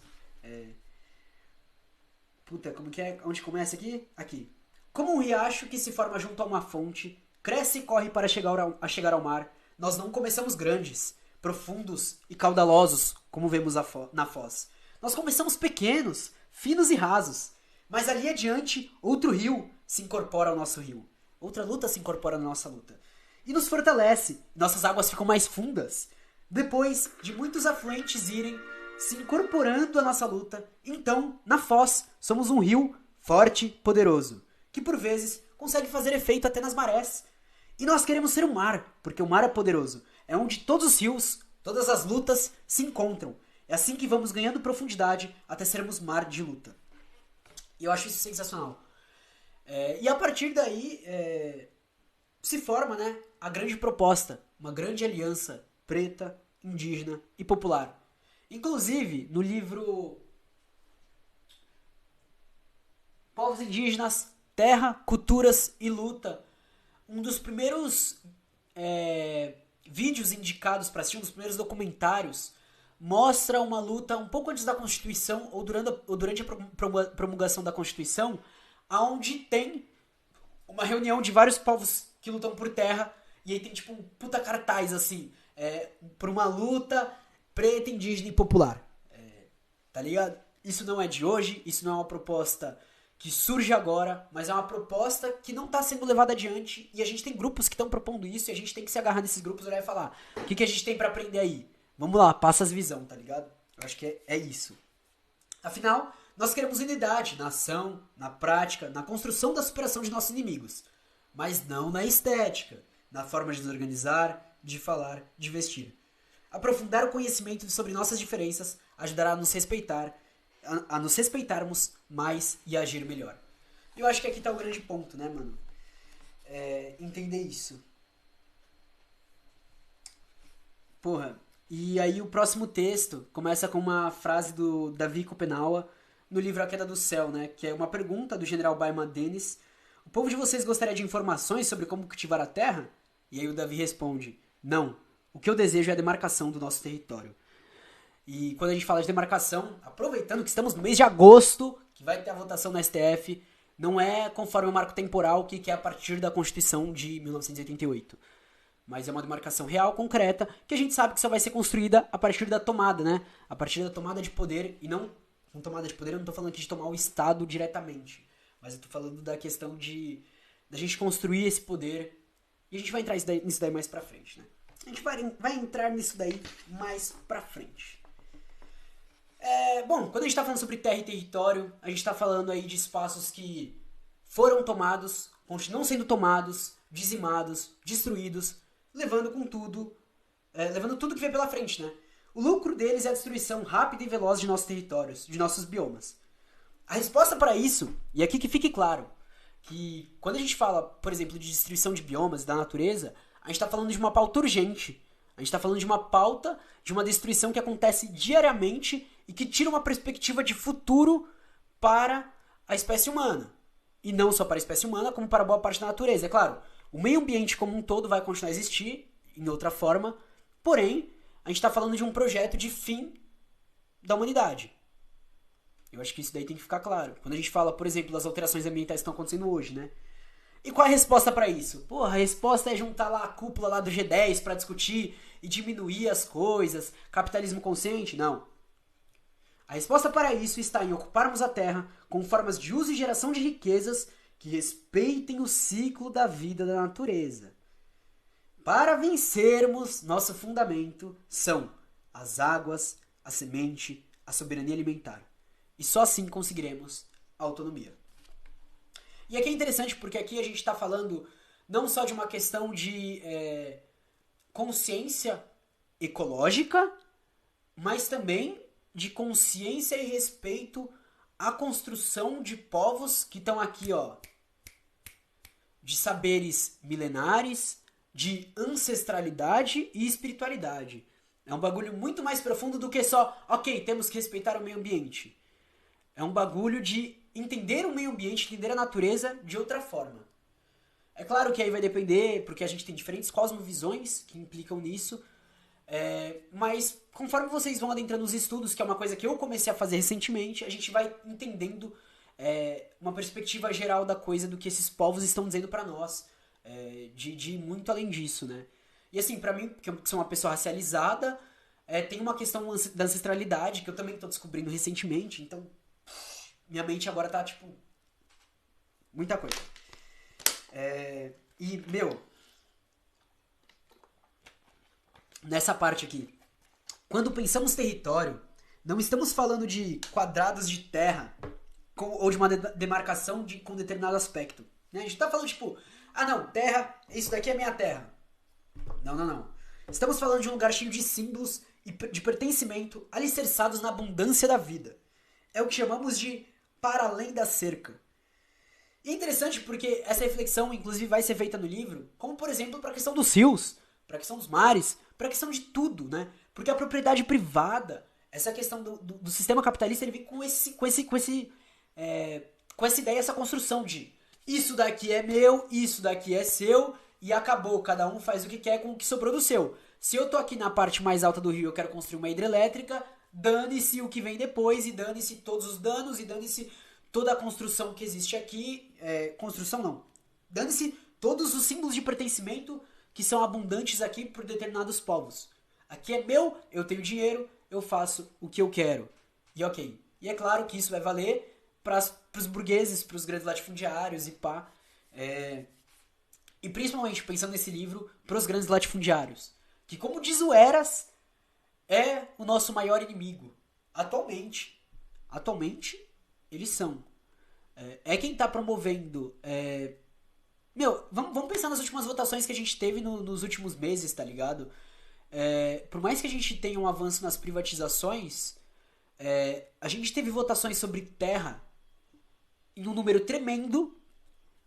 Puta, como que é? Onde começa aqui? Aqui. Como um riacho que se forma junto a uma fonte, cresce e corre para chegar ao mar, nós não começamos grandes, profundos e caudalosos, como vemos na foz. Nós começamos pequenos, finos e rasos. Mas ali adiante, outro rio se incorpora ao nosso rio. Outra luta se incorpora na nossa luta. E nos fortalece. Nossas águas ficam mais fundas. Depois de muitos afluentes irem se incorporando à nossa luta, então, na foz, somos um rio forte, poderoso, que por vezes consegue fazer efeito até nas marés. E nós queremos ser um mar, porque o mar é poderoso. É onde todos os rios, todas as lutas se encontram. É assim que vamos ganhando profundidade até sermos mar de luta. E eu acho isso sensacional. E a partir daí se forma, né, a grande proposta, uma grande aliança preta, indígena e popular. Inclusive, no livro Povos Indígenas, Terra, Culturas e Luta, um dos primeiros vídeos indicados para assistir, um dos primeiros documentários, mostra uma luta um pouco antes da Constituição ou durante a promulgação da Constituição, onde tem uma reunião de vários povos que lutam por terra, e aí tem tipo um puta cartaz assim, por uma luta preta, indígena e popular. tá ligado? Isso não é de hoje, isso não é uma proposta que surge agora, mas é uma proposta que não tá sendo levada adiante e a gente tem grupos que estão propondo isso e a gente tem que se agarrar nesses grupos e olhar e falar: o que a gente tem pra aprender aí? Vamos lá, passa as visão, tá ligado? Eu acho que é isso. Afinal, nós queremos unidade na ação, na prática, na construção da superação de nossos inimigos, mas não na estética, na forma de nos organizar, de falar, de vestir. Aprofundar o conhecimento sobre nossas diferenças ajudará a nos respeitar, a nos respeitarmos mais e a agir melhor. Eu acho que aqui tá o grande ponto, né, mano? Entender isso. Porra. E aí o próximo texto começa com uma frase do Davi Kopenawa no livro A Queda do Céu, né? Que é uma pergunta do general Bayman Dennis. O povo de vocês gostaria de informações sobre como cultivar a terra? E aí o Davi responde: não. O que eu desejo é a demarcação do nosso território. E quando a gente fala de demarcação, aproveitando que estamos no mês de agosto, que vai ter a votação na STF, não é conforme o marco temporal que é a partir da Constituição de 1988. Mas é uma demarcação real, concreta, que a gente sabe que só vai ser construída a partir da tomada, né? A partir da tomada de poder, e não com tomada de poder, eu não tô falando aqui de tomar o Estado diretamente, mas eu tô falando da questão da gente construir esse poder, e a gente vai entrar nisso daí mais pra frente, né? A gente vai entrar nisso daí mais pra frente. Bom, quando a gente tá falando sobre terra e território, a gente tá falando aí de espaços que foram tomados, continuam sendo tomados, dizimados, destruídos, levando tudo que vem pela frente, né? O lucro deles é a destruição rápida e veloz de nossos territórios, de nossos biomas. A resposta para isso, e aqui que fique claro, que quando a gente fala, por exemplo, de destruição de biomas da natureza, a gente está falando de uma pauta urgente. A gente está falando de uma pauta, de uma destruição que acontece diariamente e que tira uma perspectiva de futuro para a espécie humana. E não só para a espécie humana, como para boa parte da natureza. É claro, o meio ambiente como um todo vai continuar a existir, em outra forma, porém, a gente está falando de um projeto de fim da humanidade. Eu acho que isso daí tem que ficar claro. Quando a gente fala, por exemplo, das alterações ambientais que estão acontecendo hoje, né? E qual é a resposta para isso? Porra, a resposta é juntar lá a cúpula lá do G10 para discutir e diminuir as coisas, capitalismo consciente? Não. A resposta para isso está em ocuparmos a Terra com formas de uso e geração de riquezas que respeitem o ciclo da vida da natureza. Para vencermos, nosso fundamento são as águas, a semente, a soberania alimentar. E só assim conseguiremos a autonomia. E aqui é interessante porque aqui a gente está falando não só de uma questão de consciência ecológica, mas também de consciência e respeito à construção de povos que estão aqui, ó, de saberes milenares, de ancestralidade e espiritualidade. É um bagulho muito mais profundo do que só, ok, temos que respeitar o meio ambiente. É um bagulho de entender o meio ambiente, entender a natureza de outra forma. É claro que aí vai depender, porque a gente tem diferentes cosmovisões que implicam nisso, mas conforme vocês vão adentrando nos estudos, que é uma coisa que eu comecei a fazer recentemente, a gente vai entendendo uma perspectiva geral da coisa, do que esses povos estão dizendo pra nós, de ir muito além disso, né? E assim, pra mim, que eu sou uma pessoa racializada, tem uma questão da ancestralidade, que eu também tô descobrindo recentemente, então minha mente agora tá, tipo, muita coisa. E, meu, nessa parte aqui, quando pensamos território, não estamos falando de quadrados de terra ou de uma demarcação com determinado aspecto, né? A gente tá falando, tipo, não, terra, isso daqui é minha terra. Não. Estamos falando de um lugar cheio de símbolos e de pertencimento alicerçados na abundância da vida. É o que chamamos de para além da cerca. E é interessante porque essa reflexão, inclusive, vai ser feita no livro, como, por exemplo, para a questão dos rios, para a questão dos mares, para a questão de tudo, né? Porque a propriedade privada, essa questão do sistema capitalista, ele vem com essa ideia, essa construção de isso daqui é meu, isso daqui é seu, e acabou, cada um faz o que quer com o que sobrou do seu. Se eu tô aqui na parte mais alta do rio, eu quero construir uma hidrelétrica, dane-se o que vem depois, e dane-se todos os danos, e dane-se toda a construção que existe aqui. Construção não. Dane-se todos os símbolos de pertencimento que são abundantes aqui por determinados povos. Aqui é meu, eu tenho dinheiro, eu faço o que eu quero. E ok. E é claro que isso vai valer para os burgueses, para os grandes latifundiários e pá. E principalmente, pensando nesse livro, para os grandes latifundiários. Que, como diz o Eras, é o nosso maior inimigo. Atualmente. Atualmente, eles são. É quem está promovendo. Meu, vamos pensar nas últimas votações que a gente teve nos últimos meses, tá ligado? Por mais que a gente tenha um avanço nas privatizações, a gente teve votações sobre terra em um número tremendo.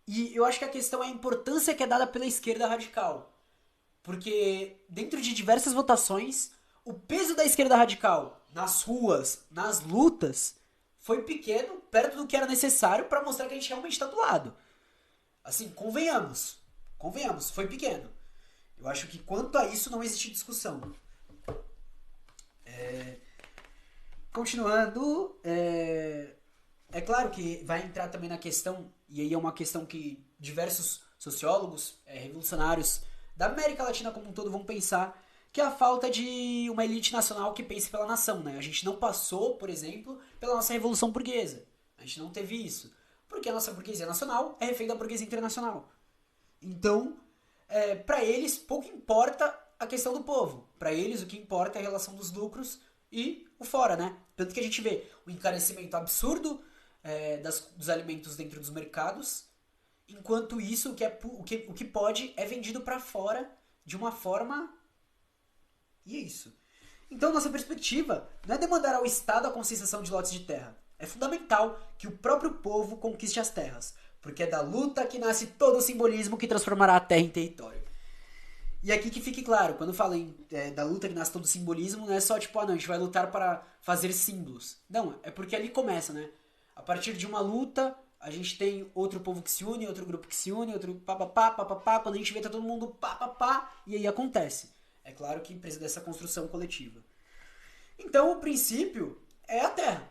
E eu acho que a questão é a importância que é dada pela esquerda radical. Porque dentro de diversas votações, o peso da esquerda radical nas ruas, nas lutas, foi pequeno, perto do que era necessário para mostrar que a gente realmente está do lado. Assim, convenhamos. Convenhamos, foi pequeno. Eu acho que quanto a isso não existe discussão. Continuando, é claro que vai entrar também na questão, e aí é uma questão que diversos sociólogos, revolucionários da América Latina como um todo vão pensar, que é a falta de uma elite nacional que pense pela nação, né? A gente não passou, por exemplo, pela nossa Revolução Burguesa. A gente não teve isso. Porque a nossa burguesia nacional é refém da burguesia internacional. Então, para eles, pouco importa a questão do povo. Para eles, o que importa é a relação dos lucros e o fora, né? Tanto que a gente vê o encarecimento absurdo dos alimentos dentro dos mercados, enquanto isso, o que pode é vendido para fora de uma forma... E é isso. Então, nossa perspectiva não é demandar ao Estado a concessão de lotes de terra. É fundamental que o próprio povo conquiste as terras, porque é da luta que nasce todo o simbolismo que transformará a terra em território. E aqui que fique claro, quando falo da luta que nasce todo o simbolismo, não é só tipo, não, a gente vai lutar para fazer símbolos. Não, é porque ali começa, né? A partir de uma luta, a gente tem outro povo que se une, outro grupo que se une, outro papapá, papapá, quando a gente vê tá todo mundo papapá, e aí acontece. É claro que precisa dessa construção coletiva. Então, o princípio é a terra.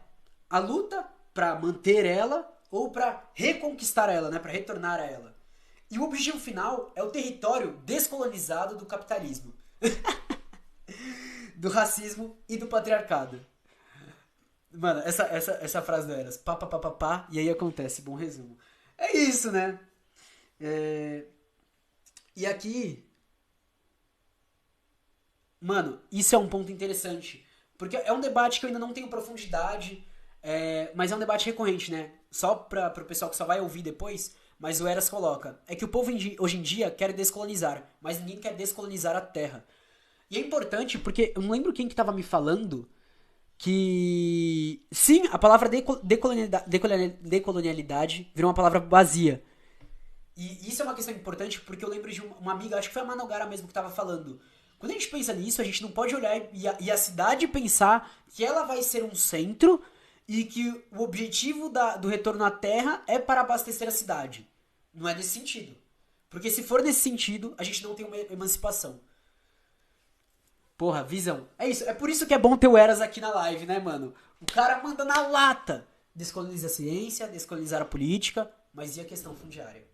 A luta para manter ela ou para reconquistar ela, né, para retornar a ela. E o objetivo final é o território descolonizado do capitalismo, do racismo e do patriarcado. Mano, essa frase do Eras, pá, pá, pá, pá, pá, e aí acontece, bom resumo. É isso, né? E aqui, mano, isso é um ponto interessante, porque é um debate que eu ainda não tenho profundidade, mas é um debate recorrente, né? Só pro pessoal que só vai ouvir depois, mas o Eras coloca. É que o povo hoje em dia quer descolonizar, mas ninguém quer descolonizar a terra. E é importante porque eu não lembro quem que tava me falando que... Sim, a palavra decolonialidade virou uma palavra vazia. E isso é uma questão importante porque eu lembro de uma amiga, acho que foi a Manogara mesmo que tava falando. Quando a gente pensa nisso, a gente não pode olhar e a cidade pensar que ela vai ser um centro e que o objetivo do retorno à Terra é para abastecer a cidade. Não é nesse sentido. Porque se for nesse sentido, a gente não tem uma emancipação. Porra, visão. É isso. É por isso que é bom ter o Eras aqui na live, né, mano? O cara manda na lata. Descolonizar a ciência, descolonizar a política, mas e a questão fundiária?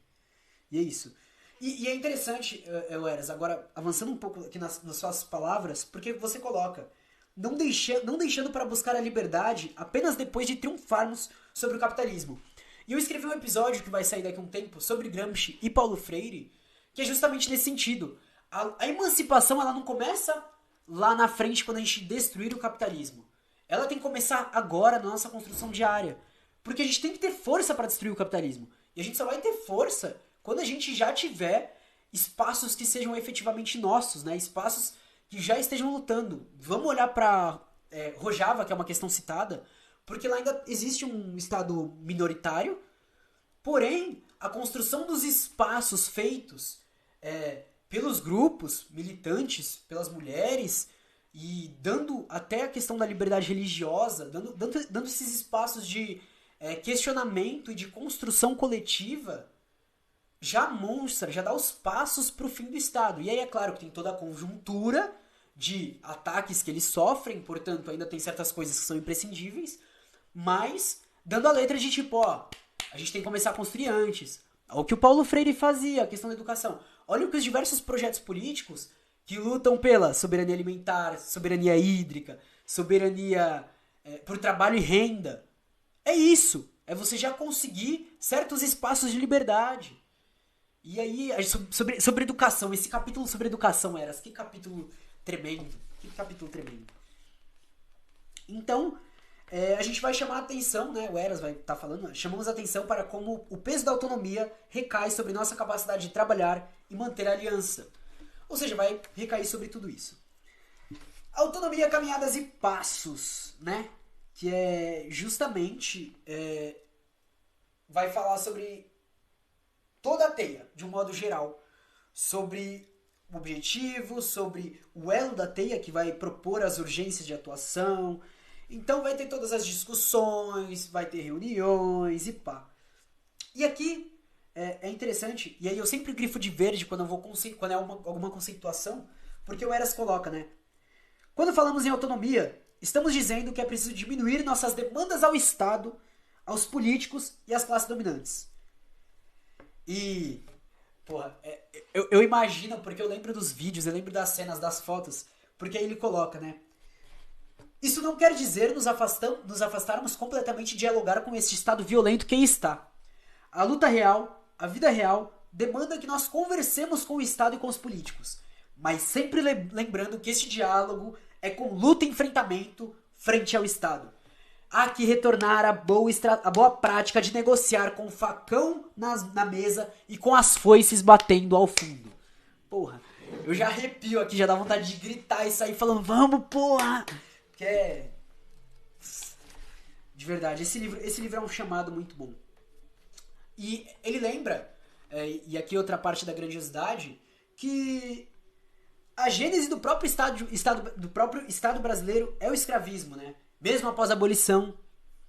E é isso. E é interessante, Eras, agora avançando um pouco aqui nas suas palavras, porque você coloca, não deixando para buscar a liberdade apenas depois de triunfarmos sobre o capitalismo. E eu escrevi um episódio que vai sair daqui a um tempo sobre Gramsci e Paulo Freire, que é justamente nesse sentido. A emancipação ela não começa lá na frente quando a gente destruir o capitalismo. Ela tem que começar agora na nossa construção diária. Porque a gente tem que ter força para destruir o capitalismo. E a gente só vai ter força quando a gente já tiver espaços que sejam efetivamente nossos, né? Espaços que já estejam lutando. Vamos olhar para Rojava, que é uma questão citada, porque lá ainda existe um estado minoritário, porém, a construção dos espaços feitos pelos grupos militantes, pelas mulheres, e dando até a questão da liberdade religiosa, dando esses espaços de questionamento e de construção coletiva, já mostra, já dá os passos para o fim do Estado. E aí é claro que tem toda a conjuntura de ataques que eles sofrem, portanto ainda tem certas coisas que são imprescindíveis, mas dando a letra de tipo, ó, a gente tem que começar a construir antes. O que o Paulo Freire fazia, a questão da educação. Olha o que os diversos projetos políticos que lutam pela soberania alimentar, soberania hídrica, soberania por trabalho e renda. É isso. É você já conseguir certos espaços de liberdade. E aí, sobre educação, esse capítulo sobre educação, Eras, que capítulo tremendo. Que capítulo tremendo. Então, a gente vai chamar a atenção, né? O Eras vai estar falando, chamamos a atenção para como o peso da autonomia recai sobre nossa capacidade de trabalhar e manter a aliança. Ou seja, vai recair sobre tudo isso. Autonomia, caminhadas e passos, né? Que é justamente vai falar sobre toda a teia, de um modo geral, sobre o objetivo, sobre o elo da teia que vai propor as urgências de atuação. Então vai ter todas as discussões, vai ter reuniões e pá. E aqui é interessante, e aí eu sempre grifo de verde quando é alguma conceituação, porque o Eras coloca, né? Quando falamos em autonomia, estamos dizendo que é preciso diminuir nossas demandas ao Estado, aos políticos e às classes dominantes. E, porra, eu imagino, porque eu lembro dos vídeos, eu lembro das cenas, das fotos, porque aí ele coloca, né? Isso não quer dizer nos afastarmos completamente de dialogar com esse Estado violento que aí está. A luta real, a vida real, demanda que nós conversemos com o Estado e com os políticos, mas sempre lembrando que este diálogo é com luta e enfrentamento frente ao Estado. Há que retornar à boa prática de negociar com o facão na mesa e com as foices batendo ao fundo. Porra, eu já arrepio aqui, já dá vontade de gritar e sair falando, vamos, porra! Que é... De verdade, esse livro é um chamado muito bom. E ele lembra, e aqui outra parte da grandiosidade, que a gênese do próprio Estado brasileiro é o escravismo, né? Mesmo após a abolição.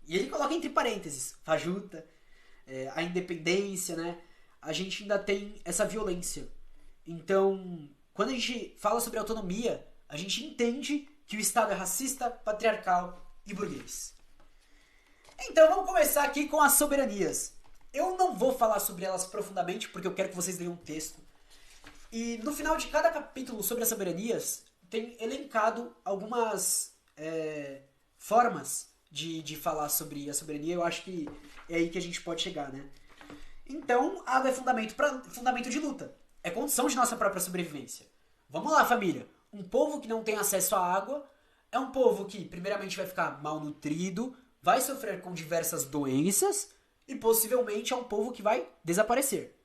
E ele coloca entre parênteses, fajuta, a independência, né? A gente ainda tem essa violência. Então, quando a gente fala sobre autonomia, a gente entende que o Estado é racista, patriarcal e burguês. Então vamos começar aqui com as soberanias. Eu não vou falar sobre elas profundamente, porque eu quero que vocês leiam um texto. E no final de cada capítulo sobre as soberanias, tem elencado algumas formas de falar sobre a soberania. Eu acho que é aí que a gente pode chegar, né? Então, água é fundamento de luta. É condição de nossa própria sobrevivência. Vamos lá, família. Um povo que não tem acesso à água é um povo que, primeiramente, vai ficar malnutrido, vai sofrer com diversas doenças e, possivelmente, é um povo que vai desaparecer.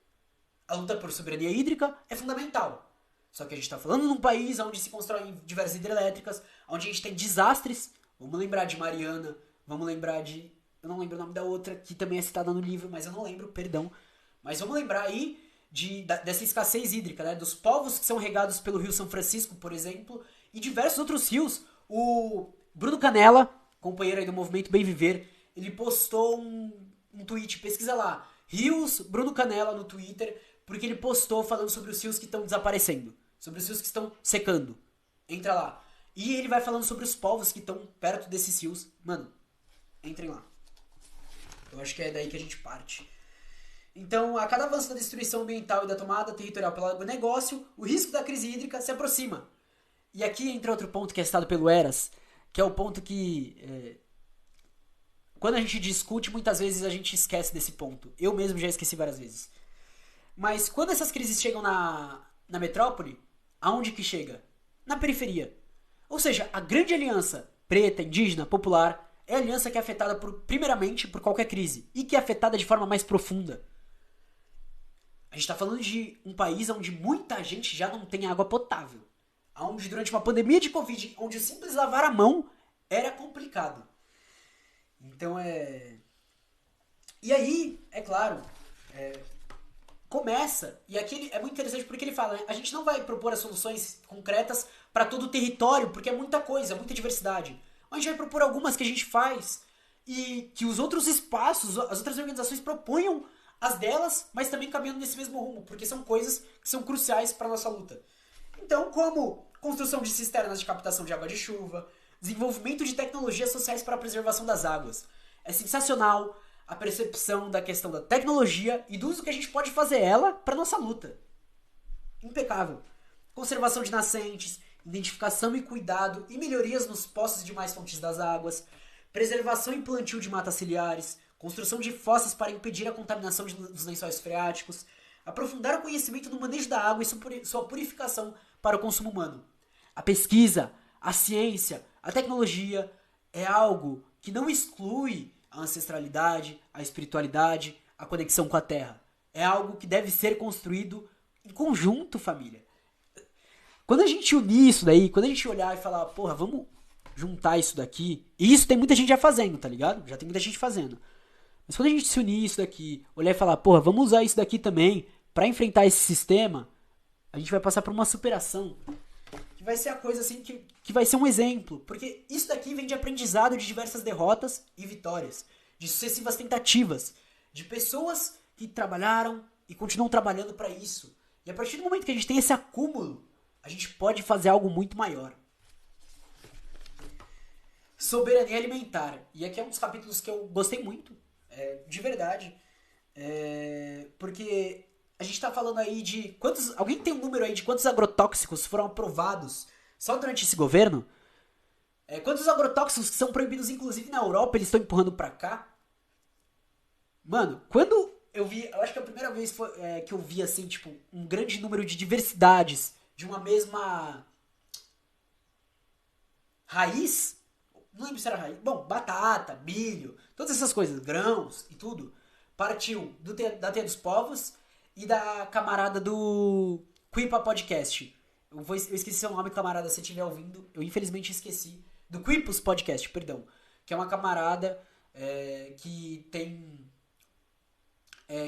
A luta por soberania hídrica é fundamental. Só que a gente está falando num país onde se constroem diversas hidrelétricas, onde a gente tem desastres. Vamos lembrar de Mariana, vamos lembrar de... Eu não lembro o nome da outra, que também é citada no livro, mas eu não lembro, perdão. Mas vamos lembrar aí dessa escassez hídrica, né? Dos povos que são regados pelo Rio São Francisco, por exemplo, e diversos outros rios. O Bruno Canella, companheiro aí do Movimento Bem Viver, ele postou um tweet, pesquisa lá, Rios Bruno Canella no Twitter, porque ele postou falando sobre os rios que estão desaparecendo, sobre os rios que estão secando. Entra lá. E ele vai falando sobre os povos que estão perto desses rios. Mano, entrem lá. Eu acho que é daí que a gente parte. Então, a cada avanço da destruição ambiental e da tomada territorial pelo agronegócio, o risco da crise hídrica se aproxima. E aqui entra outro ponto que é citado pelo Eras, que é o ponto que... quando a gente discute, muitas vezes a gente esquece desse ponto. Eu mesmo já esqueci várias vezes. Mas quando essas crises chegam na metrópole, aonde que chega? Na periferia. Ou seja, a grande aliança preta, indígena, popular, é a aliança que é afetada primeiramente por qualquer crise. E que é afetada de forma mais profunda. A gente está falando de um país onde muita gente já não tem água potável. Onde durante uma pandemia de Covid, onde o simples lavar a mão era complicado. Então E aí, é claro, começa, e aqui é muito interessante porque ele fala, né, a gente não vai propor as soluções concretas para todo o território, porque é muita coisa, muita diversidade. A gente vai propor algumas que a gente faz e que os outros espaços, as outras organizações proponham as delas, mas também caminhando nesse mesmo rumo, porque são coisas que são cruciais para a nossa luta. Então, como construção de cisternas de captação de água de chuva, desenvolvimento de tecnologias sociais para a preservação das águas. É sensacional a percepção da questão da tecnologia e do uso que a gente pode fazer ela para nossa luta. Impecável. Conservação de nascentes, identificação e cuidado e melhorias nos poços e demais fontes das águas, preservação e plantio de matas ciliares, construção de fossas para impedir a contaminação dos lençóis freáticos, aprofundar o conhecimento no manejo da água e sua purificação para o consumo humano. A pesquisa, a ciência, a tecnologia é algo que não exclui a ancestralidade, a espiritualidade, a conexão com a terra. É algo que deve ser construído em conjunto, família. Quando a gente unir isso daí, quando a gente olhar e falar, porra, vamos juntar isso daqui, e isso tem muita gente já fazendo, tá ligado? Já tem muita gente fazendo. Mas quando a gente se unir isso daqui, olhar e falar, porra, vamos usar isso daqui também pra enfrentar esse sistema, a gente vai passar por uma superação que vai ser a coisa assim que vai ser um exemplo. Porque isso daqui vem de aprendizado de diversas derrotas e vitórias, de sucessivas tentativas, de pessoas que trabalharam e continuam trabalhando pra isso. E a partir do momento que a gente tem esse acúmulo, a gente pode fazer algo muito maior. Soberania alimentar. E aqui é um dos capítulos que eu gostei muito, de verdade. Porque a gente tá falando aí de quantos... Alguém tem um número aí de quantos agrotóxicos foram aprovados só durante esse governo? Quantos agrotóxicos que são proibidos, inclusive na Europa, eles estão empurrando pra cá? Mano, quando eu vi... Eu acho que a primeira vez que eu vi, assim, tipo, um grande número de diversidades de uma mesma raiz... Não lembro se era raiz. Bom, batata, milho, todas essas coisas, grãos e tudo. Partiu da Teia dos Povos e da camarada do Quipa Podcast. Eu esqueci seu nome, camarada, se você estiver ouvindo. Eu infelizmente esqueci. Do Quipus Podcast, perdão. Que é uma camarada que tem...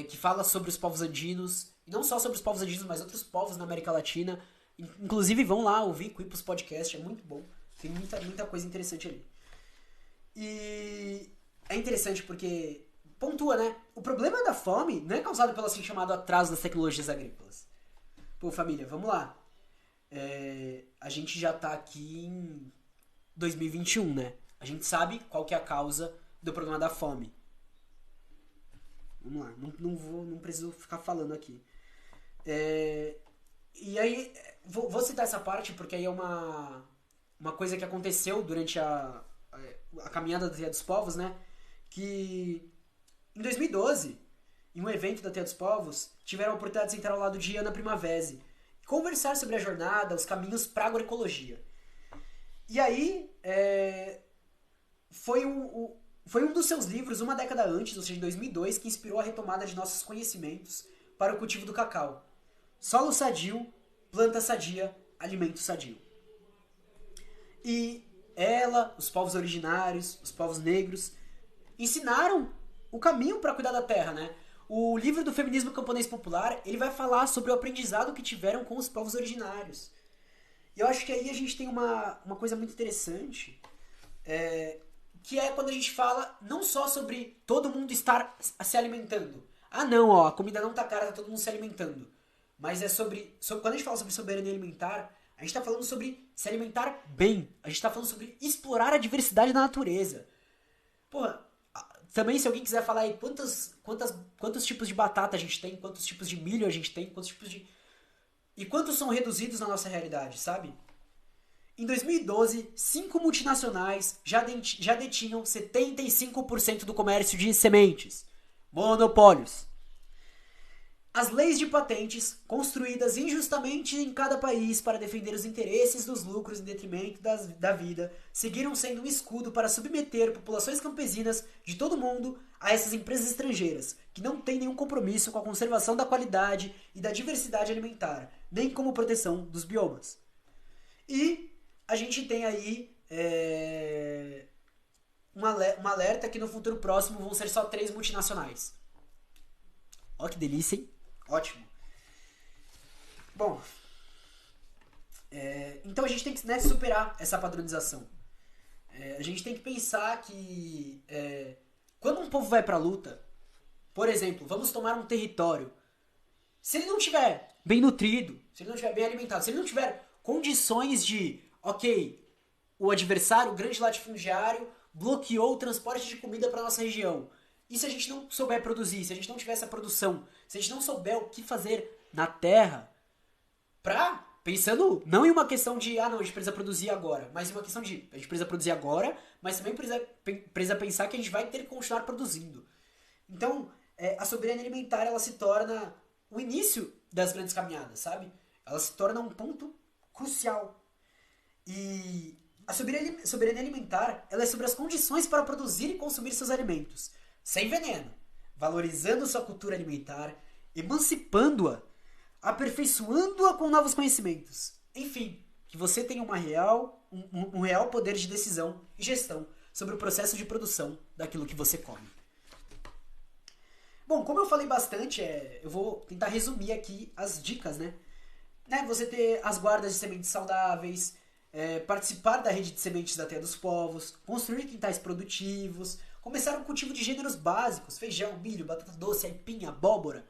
que fala sobre os povos andinos. E não só sobre os povos andinos, mas outros povos na América Latina. Inclusive vão lá ouvir Quipus Podcast, é muito bom. Tem muita coisa interessante ali. E é interessante porque pontua, né? O problema da fome não é causado pelo assim chamado atraso das tecnologias agrícolas. Pô, família, vamos lá. A gente já tá aqui em 2021, né? A gente sabe qual que é a causa do problema da fome. Vamos lá, não preciso ficar falando aqui. E aí, vou citar essa parte porque aí é uma coisa que aconteceu durante a caminhada da Teia dos Povos, né? Que em 2012, em um evento da Teia dos Povos, tiveram a oportunidade de sentar ao lado de Ana Primavesi e conversar sobre a jornada, os caminhos para a agroecologia. E aí, foi um dos seus livros, uma década antes, ou seja, em 2002, que inspirou a retomada de nossos conhecimentos para o cultivo do cacau. Solo sadio, planta sadia, alimento sadio. E ela, os povos originários, os povos negros, ensinaram o caminho para cuidar da terra, né? O livro do Feminismo Camponês Popular, ele vai falar sobre o aprendizado que tiveram com os povos originários. E eu acho que aí a gente tem uma coisa muito interessante, que é quando a gente fala não só sobre todo mundo estar se alimentando. Ah não, ó, a comida não tá cara, tá todo mundo se alimentando. Mas é sobre quando a gente fala sobre soberania alimentar, a gente está falando sobre se alimentar bem. A gente está falando sobre explorar a diversidade da natureza. Porra, também se alguém quiser falar aí quantos tipos de batata a gente tem, quantos tipos de milho a gente tem, quantos tipos de... E quantos são reduzidos na nossa realidade, sabe? Em 2012, 5 multinacionais já detinham 75% do comércio de sementes. Monopólios. As leis de patentes, construídas injustamente em cada país para defender os interesses dos lucros em detrimento da vida, seguiram sendo um escudo para submeter populações campesinas de todo o mundo a essas empresas estrangeiras, que não têm nenhum compromisso com a conservação da qualidade e da diversidade alimentar, nem como proteção dos biomas. E a gente tem aí um alerta que no futuro próximo vão ser só 3 multinacionais. Ó que delícia, hein? Ótimo. Bom, então a gente tem que superar essa padronização. A gente tem que pensar que quando um povo vai pra luta, por exemplo, vamos tomar um território, se ele não estiver bem nutrido, se ele não estiver bem alimentado, se ele não tiver condições de, ok, o adversário, o grande latifundiário, bloqueou o transporte de comida para nossa região. E se a gente não souber produzir, se a gente não tiver essa produção, se a gente não souber o que fazer na terra pra Pensando não em uma questão de, não, a gente precisa produzir agora, mas em uma questão de, a gente precisa produzir agora, mas também precisa pensar que a gente vai ter que continuar produzindo. Então, a soberania alimentar, ela se torna o início das grandes caminhadas, sabe? Ela se torna um ponto crucial. E a soberania alimentar, ela é sobre as condições para produzir e consumir seus alimentos, sem veneno, valorizando sua cultura alimentar, emancipando-a, aperfeiçoando-a com novos conhecimentos. Enfim, que você tenha um real poder de decisão e gestão sobre o processo de produção daquilo que você come. Bom, como eu falei bastante, eu vou tentar resumir aqui as dicas, né? Você ter as guardas de sementes saudáveis, participar da rede de sementes da Terra dos Povos, construir quintais produtivos, começar um cultivo de gêneros básicos, feijão, milho, batata doce, aipim, abóbora.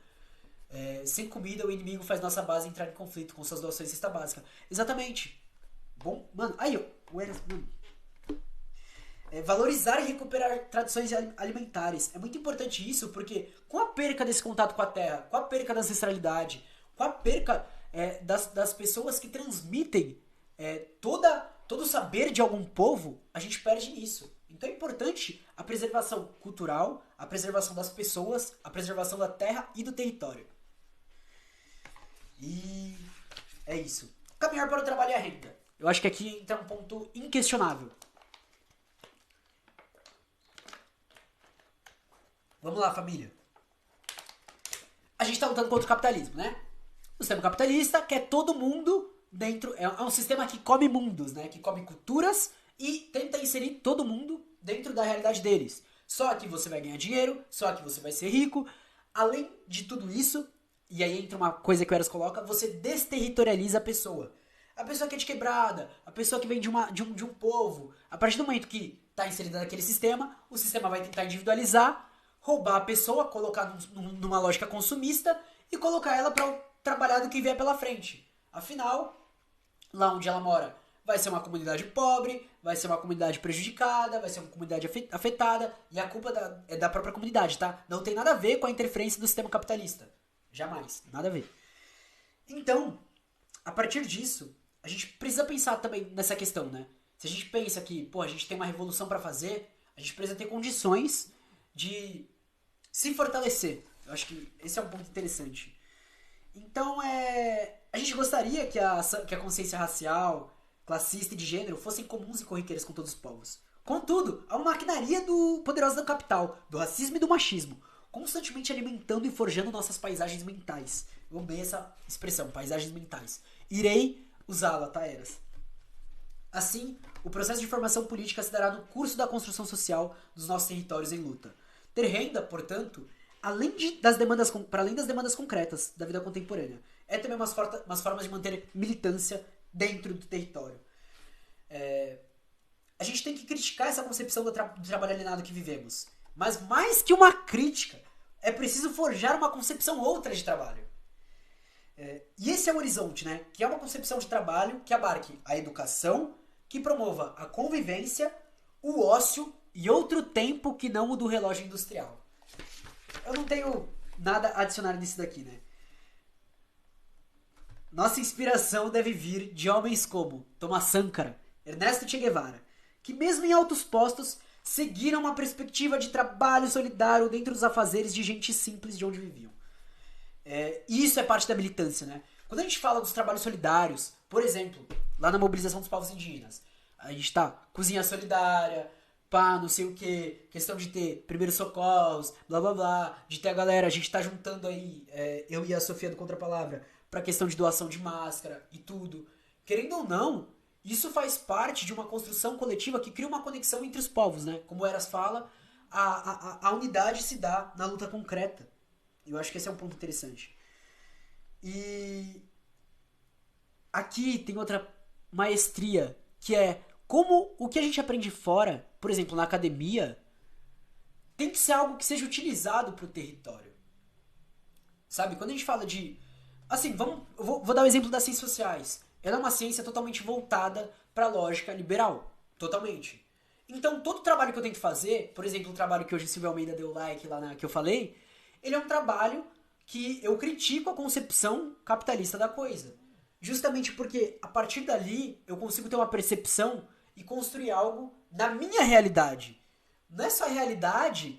Sem comida, o inimigo faz nossa base entrar em conflito com suas doações de cesta básica. Exatamente. Bom, mano, aí, ó. Valorizar e recuperar tradições alimentares. É muito importante isso, porque com a perca desse contato com a terra, com a perca da ancestralidade, com a perca das pessoas que transmitem todo o saber de algum povo, a gente perde nisso. Então é importante a preservação cultural, a preservação das pessoas, a preservação da terra e do território. E é isso. Caminhar para o trabalho e a renda. Eu acho que aqui entra um ponto inquestionável. Vamos lá, família. A gente está lutando contra o capitalismo, né? O sistema capitalista quer todo mundo dentro... É um sistema que come mundos, né? Que come culturas e tenta inserir todo mundo dentro da realidade deles. Só que você vai ganhar dinheiro, só que você vai ser rico. Além de tudo isso, e aí entra uma coisa que o Eras coloca, você desterritorializa a pessoa. A pessoa que é de quebrada, a pessoa que vem de um povo. A partir do momento que está inserida naquele sistema, o sistema vai tentar individualizar, roubar a pessoa, colocar numa lógica consumista e colocar ela para trabalhar do que vier pela frente. Afinal, lá onde ela mora vai ser uma comunidade pobre, vai ser uma comunidade prejudicada, vai ser uma comunidade afetada, e a culpa é da própria comunidade, tá? Não tem nada a ver com a interferência do sistema capitalista. Jamais, nada a ver. Então, a partir disso, a gente precisa pensar também nessa questão, né? Se a gente pensa que, a gente tem uma revolução para fazer, a gente precisa ter condições de se fortalecer. Eu acho que esse é um ponto interessante. Então, a gente gostaria que a consciência racial, classista e de gênero fossem comuns e corriqueiras com todos os povos. Contudo, há uma maquinaria poderosa do capital, do racismo e do machismo, constantemente alimentando e forjando nossas paisagens mentais. Eu amei essa expressão, paisagens mentais. Irei usá-la, tá, Eras? Assim, o processo de formação política se dará no curso da construção social dos nossos territórios em luta. Ter renda, portanto, para além das demandas concretas da vida contemporânea, é também umas formas de manter militância dentro do território. A gente tem que criticar essa concepção do trabalho alienado que vivemos. Mas mais que uma crítica, é preciso forjar uma concepção outra de trabalho. E esse é o horizonte, né? Que é uma concepção de trabalho que abarque a educação, que promova a convivência, o ócio e outro tempo que não o do relógio industrial. Eu não tenho nada a adicionar nisso daqui, né? Nossa inspiração deve vir de homens como Thomas Sankara, Ernesto Che Guevara, que mesmo em altos postos seguiram uma perspectiva de trabalho solidário dentro dos afazeres de gente simples de onde viviam. E isso é parte da militância, né? Quando a gente fala dos trabalhos solidários, por exemplo, lá na mobilização dos povos indígenas, a gente tá cozinha solidária, não sei o que, questão de ter primeiros socorros, blá blá blá, de ter a galera, a gente tá juntando aí, eu e a Sofia do Contra Palavra, pra questão de doação de máscara e tudo. Querendo ou não, isso faz parte de uma construção coletiva que cria uma conexão entre os povos, né? Como o Eras fala, a unidade se dá na luta concreta. Eu acho que esse é um ponto interessante. E aqui tem outra maestria, que é como o que a gente aprende fora, por exemplo, na academia, tem que ser algo que seja utilizado para o território. Sabe? Quando a gente fala de... Assim, vou dar o exemplo das ciências sociais. Ela é uma ciência totalmente voltada para a lógica liberal. Totalmente. Então, todo o trabalho que eu tento fazer, por exemplo, o trabalho que hoje o Silvio Almeida deu like lá que eu falei, ele é um trabalho que eu critico a concepção capitalista da coisa. justamente porque a partir dali eu consigo ter uma percepção e construir algo na minha realidade. Não é só a realidade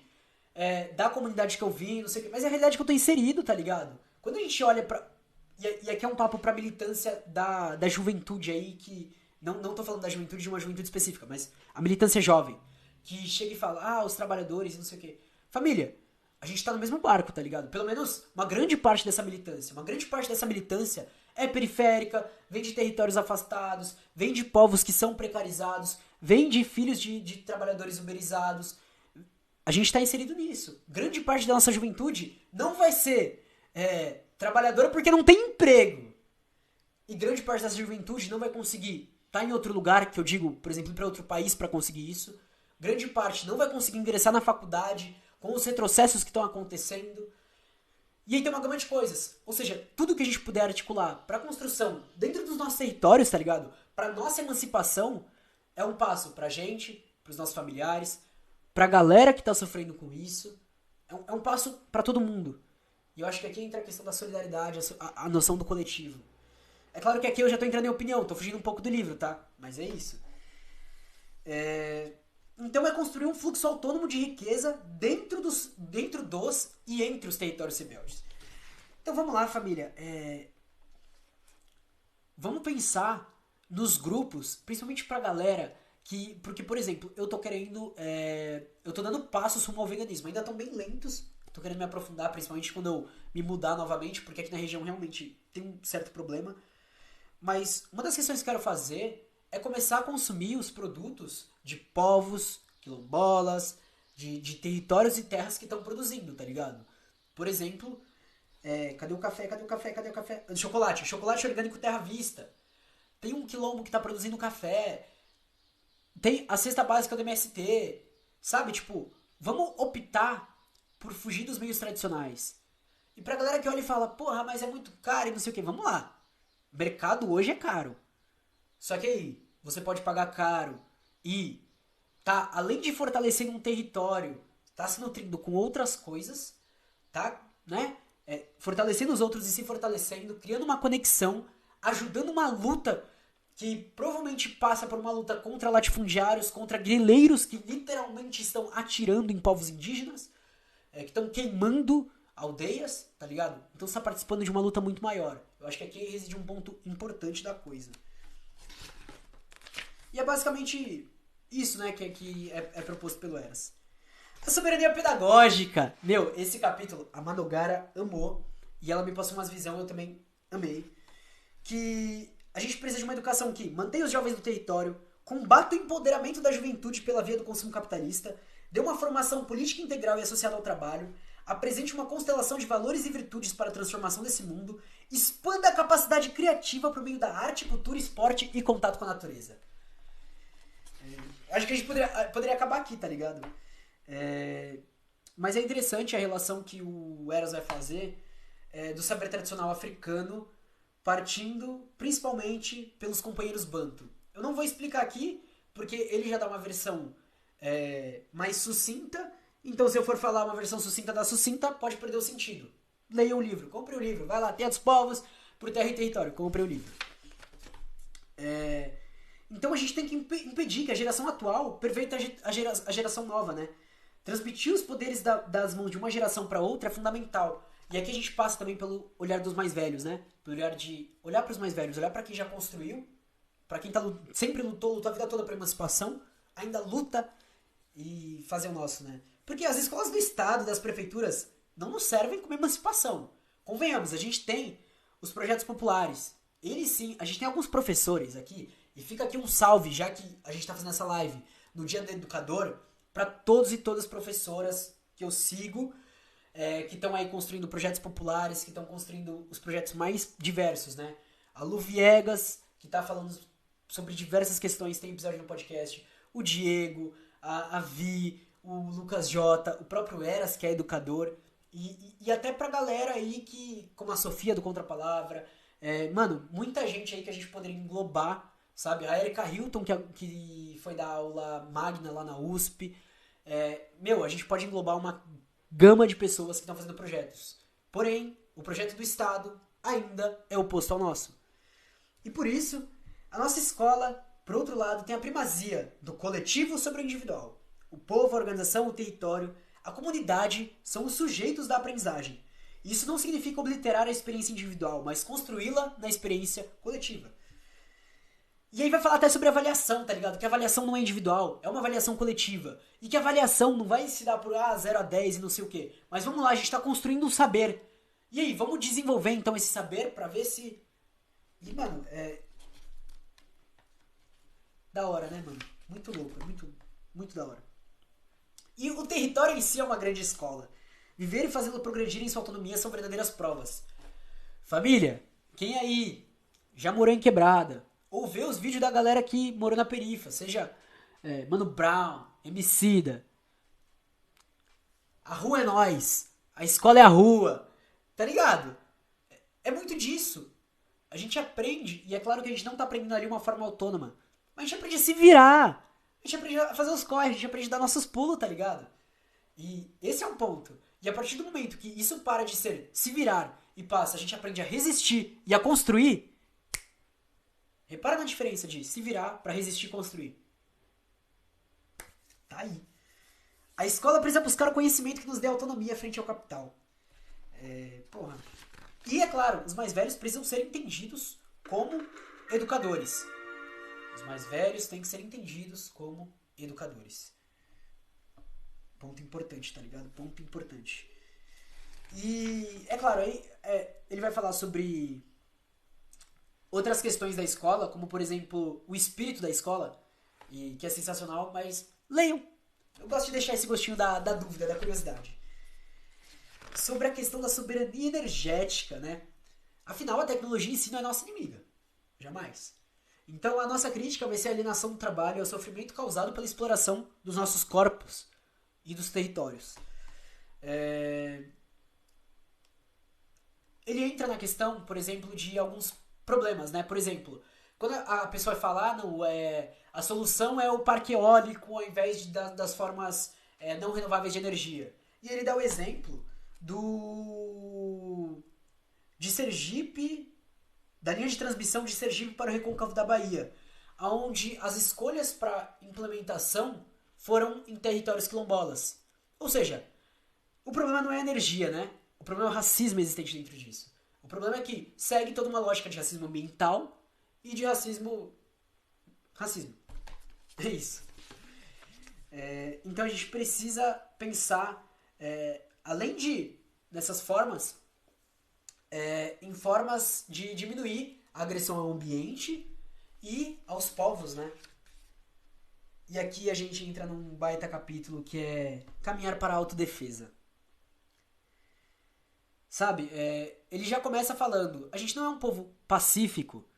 da comunidade que eu vim, não sei o quê, mas é a realidade que eu tô inserido, tá ligado? Quando a gente olha pra. E aqui é um papo pra militância da juventude aí, que. Não tô falando da juventude de uma juventude específica, mas a militância jovem. Que chega e fala, os trabalhadores, não sei o quê. Família, a gente tá no mesmo barco, tá ligado? Pelo menos uma grande parte dessa militância. Uma grande parte dessa militância é periférica, vem de territórios afastados, vem de povos que são precarizados, vem de filhos de trabalhadores uberizados. A gente tá inserido nisso. Grande parte da nossa juventude não vai ser trabalhadora porque não tem emprego. E grande parte dessa juventude não vai conseguir estar em outro lugar, que eu digo, por exemplo, ir para outro país para conseguir isso. Grande parte não vai conseguir ingressar na faculdade com os retrocessos que estão acontecendo. E aí tem uma gama de coisas. Ou seja, tudo que a gente puder articular para construção dentro dos nossos territórios, tá ligado? Para nossa emancipação é um passo pra gente, pros nossos familiares, pra galera que tá sofrendo com isso. É um passo para todo mundo. E eu acho que aqui entra a questão da solidariedade, a noção do coletivo. É claro que aqui eu já tô entrando em opinião, tô fugindo um pouco do livro, tá? Mas é isso. Então é construir um fluxo autônomo de riqueza dentro dos e entre os territórios rebeldes. Então vamos lá, família. Vamos pensar nos grupos, principalmente pra galera que... Porque, por exemplo, eu tô querendo... eu tô dando passos rumo ao veganismo. Ainda estão bem lentos. Tô querendo me aprofundar, principalmente quando eu me mudar novamente, porque aqui na região realmente tem um certo problema. Mas uma das questões que eu quero fazer é começar a consumir os produtos de povos, quilombolas, de territórios e terras que estão produzindo, tá ligado? Por exemplo, cadê o café? Cadê o café? Cadê o café? Chocolate. Chocolate orgânico Terra Vista. Tem um quilombo que tá produzindo café. Tem a cesta básica do MST. Sabe, tipo, vamos optar por fugir dos meios tradicionais. E pra galera que olha e fala, porra, mas é muito caro e não sei o que, vamos lá. Mercado hoje é caro. Só que aí, você pode pagar caro e tá, além de fortalecendo um território, tá se nutrindo com outras coisas, tá, né? Fortalecendo os outros e se fortalecendo, criando uma conexão, ajudando uma luta que provavelmente passa por uma luta contra latifundiários, contra grileiros que literalmente estão atirando em povos indígenas, que estão queimando aldeias, tá ligado? Então você tá participando de uma luta muito maior. Eu acho que aqui reside um ponto importante da coisa. E é basicamente isso, né, que é proposto pelo Eras. A soberania pedagógica. Meu, esse capítulo, a Manogara amou. E ela me passou umas visões, eu também amei. Que a gente precisa de uma educação que mantenha os jovens no território, combata o empoderamento da juventude pela via do consumo capitalista, dê uma formação política integral e associada ao trabalho, apresente uma constelação de valores e virtudes para a transformação desse mundo, expanda a capacidade criativa por meio da arte, cultura, esporte e contato com a natureza. Acho que a gente poderia acabar aqui, tá ligado? Mas é interessante a relação que o Eras vai fazer do saber tradicional africano, partindo principalmente pelos companheiros Bantu. Eu não vou explicar aqui, porque ele já dá uma versão mais sucinta. Então, se eu for falar uma versão sucinta da sucinta, pode perder o sentido. Leia o livro, compre o livro, vai lá, Terra dos Povos, por Terra e Território, compre o livro. Então a gente tem que impedir que a geração atual perverta a geração nova, né? Transmitir os poderes das mãos de uma geração para outra é fundamental. E aqui a gente passa também pelo olhar dos mais velhos, né? Pelo olhar de olhar para os mais velhos, olhar para quem já construiu, para quem sempre lutou a vida toda para emancipação, ainda luta e fazer o nosso, né? Porque as escolas do estado, das prefeituras, não nos servem como emancipação. Convenhamos, a gente tem os projetos populares. Eles sim, a gente tem alguns professores aqui, e fica aqui um salve, já que a gente tá fazendo essa live no Dia do Educador, para todos e todas as professoras que eu sigo, que estão aí construindo projetos populares, que estão construindo os projetos mais diversos, né? A Lu Viegas, que tá falando sobre diversas questões, tem episódio no podcast. O Diego, a Vi, o Lucas J, o próprio Eras, que é educador, e até pra galera aí que, como a Sofia do Contrapalavra, mano, muita gente aí que a gente poderia englobar, sabe? A Erika Hilton, que foi dar aula magna lá na USP. A gente pode englobar uma gama de pessoas que estão fazendo projetos. Porém, o projeto do Estado ainda é oposto ao nosso. E por isso, a nossa escola, por outro lado, tem a primazia do coletivo sobre o individual. O povo, a organização, o território, a comunidade são os sujeitos da aprendizagem. Isso não significa obliterar a experiência individual, mas construí-la na experiência coletiva. E aí vai falar até sobre avaliação, tá ligado? Que a avaliação não é individual, é uma avaliação coletiva. E que a avaliação não vai se dar por 0 a 10 e não sei o quê. Mas vamos lá, a gente tá construindo um saber. E aí, vamos desenvolver então esse saber pra ver se... E, mano, da hora, né, mano? Muito louco, muito da hora. E o território em si é uma grande escola. Viver e fazê-lo progredir em sua autonomia são verdadeiras provas. Família, quem aí já morou em quebrada, ou vê os vídeos da galera que morou na perifa, seja Mano Brown, Emicida, a rua é nós, a escola é a rua, tá ligado? É muito disso. A gente aprende, e é claro que a gente não tá aprendendo ali uma forma autônoma, mas a gente aprende a se virar, a gente aprende a fazer os corres, a gente aprende a dar nossos pulos, tá ligado? E esse é um ponto. E a partir do momento que isso para de ser se virar e passa, a gente aprende a resistir e a construir. Repara na diferença de se virar para resistir e construir. Tá aí. A escola precisa buscar o conhecimento que nos dê autonomia frente ao capital. Porra. E é claro, os mais velhos precisam ser entendidos como educadores. Os mais velhos têm que ser entendidos como educadores. Ponto importante, tá ligado? Ponto importante. E, é claro, aí ele vai falar sobre outras questões da escola, como, por exemplo, o espírito da escola, e que é sensacional, mas leiam. Eu gosto de deixar esse gostinho da dúvida, da curiosidade. Sobre a questão da soberania energética, né? Afinal, a tecnologia em si não é nossa inimiga. Jamais. Então, a nossa crítica vai ser a alienação do trabalho e o sofrimento causado pela exploração dos nossos corpos e dos territórios. Ele entra na questão, por exemplo, de alguns problemas, né? Por exemplo, quando a pessoa fala, não, a solução é o parque eólico ao invés das formas não renováveis de energia. E ele dá o exemplo de Sergipe, da linha de transmissão de Sergipe para o Recôncavo da Bahia, onde as escolhas para implementação foram em territórios quilombolas. Ou seja, o problema não é a energia, né? O problema é o racismo existente dentro disso. O problema é que segue toda uma lógica de racismo ambiental e de racismo. É isso. Então a gente precisa pensar, além dessas formas, em formas de diminuir a agressão ao ambiente e aos povos, né? E aqui a gente entra num baita capítulo que é caminhar para a autodefesa. Sabe? Ele já começa falando, a gente não é um povo pacífico.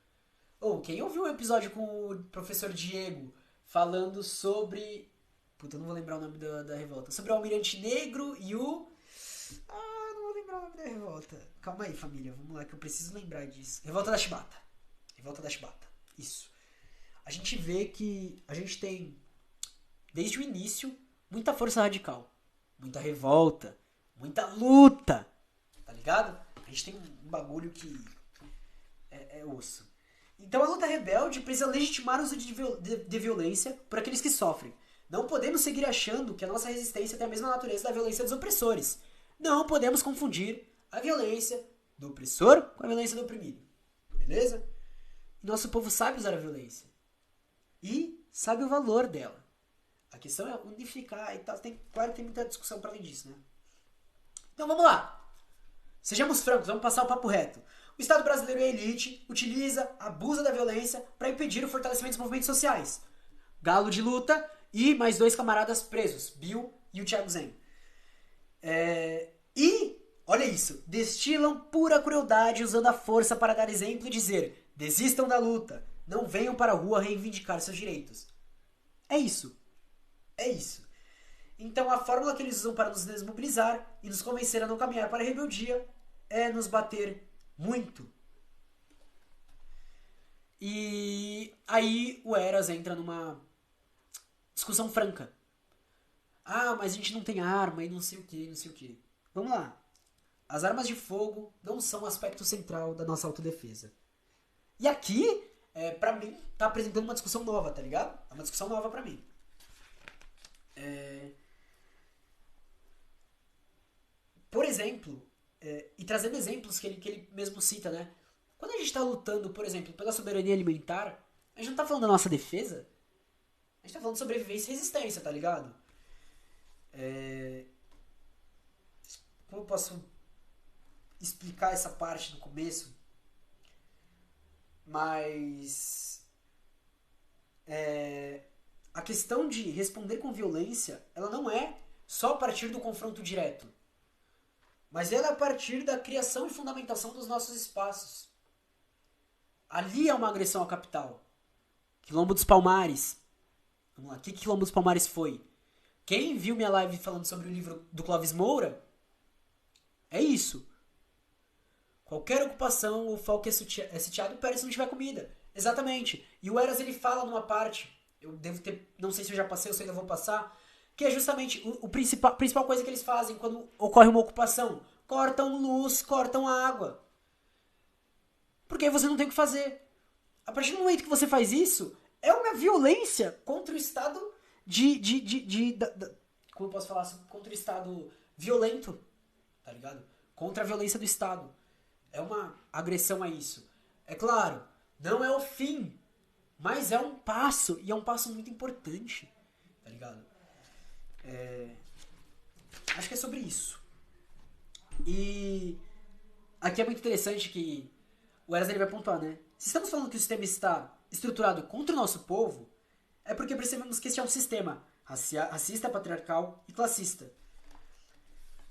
Ou quem ouviu o episódio com o professor Diego falando sobre... Puta, eu não vou lembrar o nome da revolta. Sobre o Almirante Negro e o... não vou lembrar o nome da revolta. Calma aí, família. Vamos lá que eu preciso lembrar disso. Revolta da Chibata. Revolta da Chibata. Isso. A gente vê que a gente tem, desde o início, muita força radical. Muita revolta. Muita luta. Tá ligado? A gente tem um bagulho que é osso. Então a luta rebelde precisa legitimar o uso de violência por aqueles que sofrem. Não podemos seguir achando que a nossa resistência tem a mesma natureza da violência dos opressores. Não podemos confundir a violência do opressor com a violência do oprimido. Beleza? Nosso povo sabe usar a violência. E sabe o valor dela. A questão é unificar e tal. Claro que tem muita discussão para além disso, né? Então vamos lá. Sejamos francos, vamos passar o papo reto. O Estado brasileiro e a elite utiliza, abusa da violência para impedir o fortalecimento dos movimentos sociais. Galo de luta e mais 2 camaradas presos, Bill e o Thiago Zen. E, olha isso, destilam pura crueldade usando a força para dar exemplo e dizer: desistam da luta, não venham para a rua reivindicar seus direitos. É isso. É isso. Então a fórmula que eles usam para nos desmobilizar e nos convencer a não caminhar para a rebeldia é nos bater muito. E aí o Eras entra numa discussão franca. Mas a gente não tem arma e não sei o que, não sei o que. Vamos lá. As armas de fogo não são um aspecto central da nossa autodefesa. E aqui, pra mim, tá apresentando uma discussão nova, tá ligado? É uma discussão nova pra mim. Por exemplo, e trazendo exemplos que ele mesmo cita, né? Quando a gente tá lutando, por exemplo, pela soberania alimentar, a gente não tá falando da nossa defesa, a gente tá falando de sobrevivência e resistência, tá ligado? Como eu posso explicar essa parte do começo? Mas a questão de responder com violência, ela não é só a partir do confronto direto, mas ela é a partir da criação e fundamentação dos nossos espaços. Ali é uma agressão ao capital. Quilombo dos Palmares. Vamos lá, o que Quilombo dos Palmares foi? Quem viu minha live falando sobre o livro do Clóvis Moura, é isso. Qualquer ocupação, o foco é sitiado, perde se não tiver comida. Exatamente. E o Eras, ele fala numa parte, eu devo ter, não sei se eu já passei ou se eu ainda vou passar, que é justamente o principal coisa que eles fazem quando ocorre uma ocupação. Cortam luz, cortam água. Porque aí você não tem o que fazer. A partir do momento que você faz isso, é uma violência contra o Estado como eu posso falar? Contra o Estado violento, tá ligado? Contra a violência do Estado. É uma agressão a isso. É claro, não é o fim, mas é um passo, e é um passo muito importante, tá ligado? Acho que é sobre isso. E aqui é muito interessante que o Eras ele vai pontuar, né? Se estamos falando que o sistema está estruturado contra o nosso povo, é porque percebemos que este é um sistema racista, patriarcal e classista.